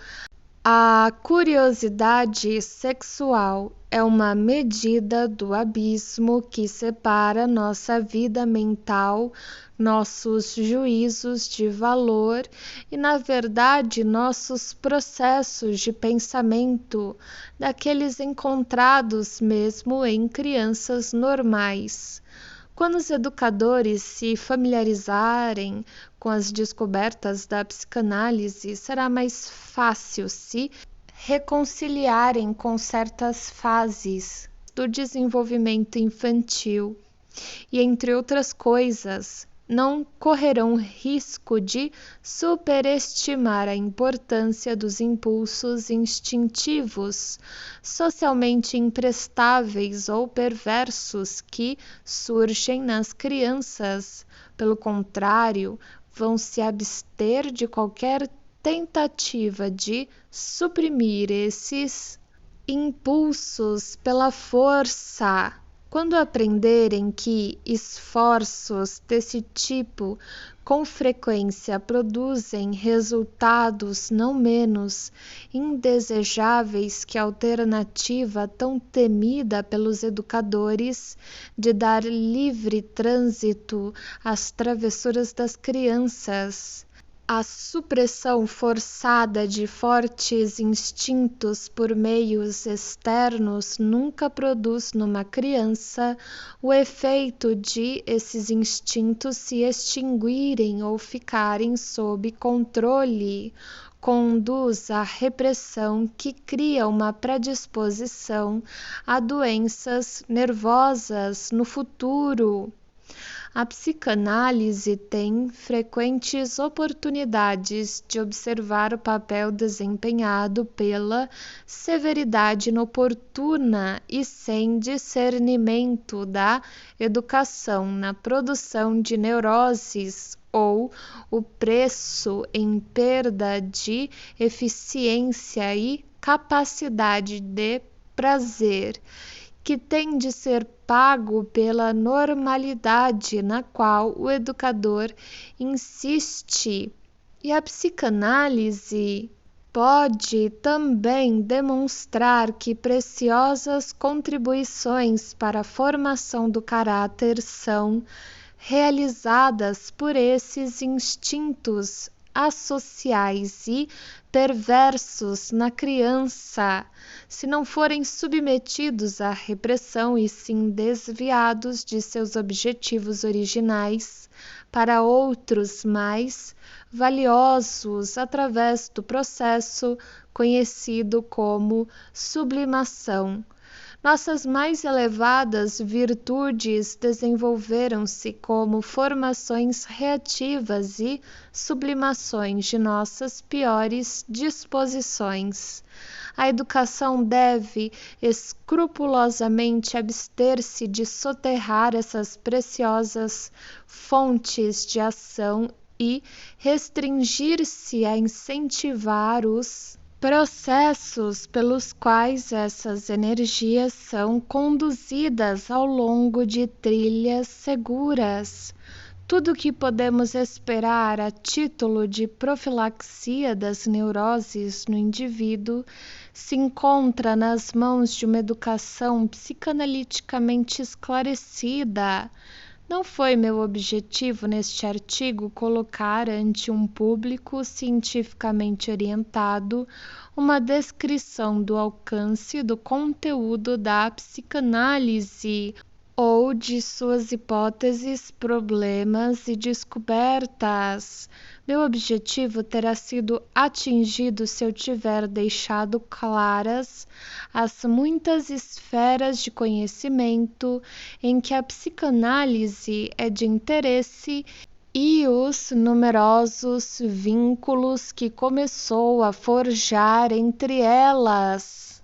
a curiosidade sexual é uma medida do abismo que separa nossa vida mental, nossos juízos de valor e, na verdade, nossos processos de pensamento daqueles encontrados mesmo em crianças normais. Quando os educadores se familiarizarem com as descobertas da psicanálise, será mais fácil se reconciliarem com certas fases do desenvolvimento infantil e, entre outras coisas, não correrão risco de superestimar a importância dos impulsos instintivos, socialmente imprestáveis ou perversos que surgem nas crianças. Pelo contrário, vão se abster de qualquer tentativa de suprimir esses impulsos pela força. Quando aprenderem que esforços desse tipo com frequência produzem resultados não menos indesejáveis que a alternativa tão temida pelos educadores de dar livre trânsito às travessuras das crianças, a supressão forçada de fortes instintos por meios externos nunca produz numa criança o efeito de esses instintos se extinguirem ou ficarem sob controle. Conduz à repressão que cria uma predisposição a doenças nervosas no futuro. A psicanálise tem frequentes oportunidades de observar o papel desempenhado pela severidade inoportuna e sem discernimento da educação na produção de neuroses, ou o preço em perda de eficiência e capacidade de prazer, que tem de ser pago pela normalidade na qual o educador insiste. E a psicanálise pode também demonstrar que preciosas contribuições para a formação do caráter são realizadas por esses instintos associais e perversos na criança, se não forem submetidos à repressão e sim desviados de seus objetivos originais para outros mais valiosos através do processo conhecido como sublimação. Nossas mais elevadas virtudes desenvolveram-se como formações reativas e sublimações de nossas piores disposições. A educação deve escrupulosamente abster-se de soterrar essas preciosas fontes de ação e restringir-se a incentivar os processos pelos quais essas energias são conduzidas ao longo de trilhas seguras. Tudo o que podemos esperar a título de profilaxia das neuroses no indivíduo se encontra nas mãos de uma educação psicanaliticamente esclarecida. Não foi meu objetivo neste artigo colocar ante um público cientificamente orientado uma descrição do alcance do conteúdo da psicanálise ou de suas hipóteses, problemas e descobertas. Meu objetivo terá sido atingido se eu tiver deixado claras as muitas esferas de conhecimento em que a psicanálise é de interesse e os numerosos vínculos que começou a forjar entre elas.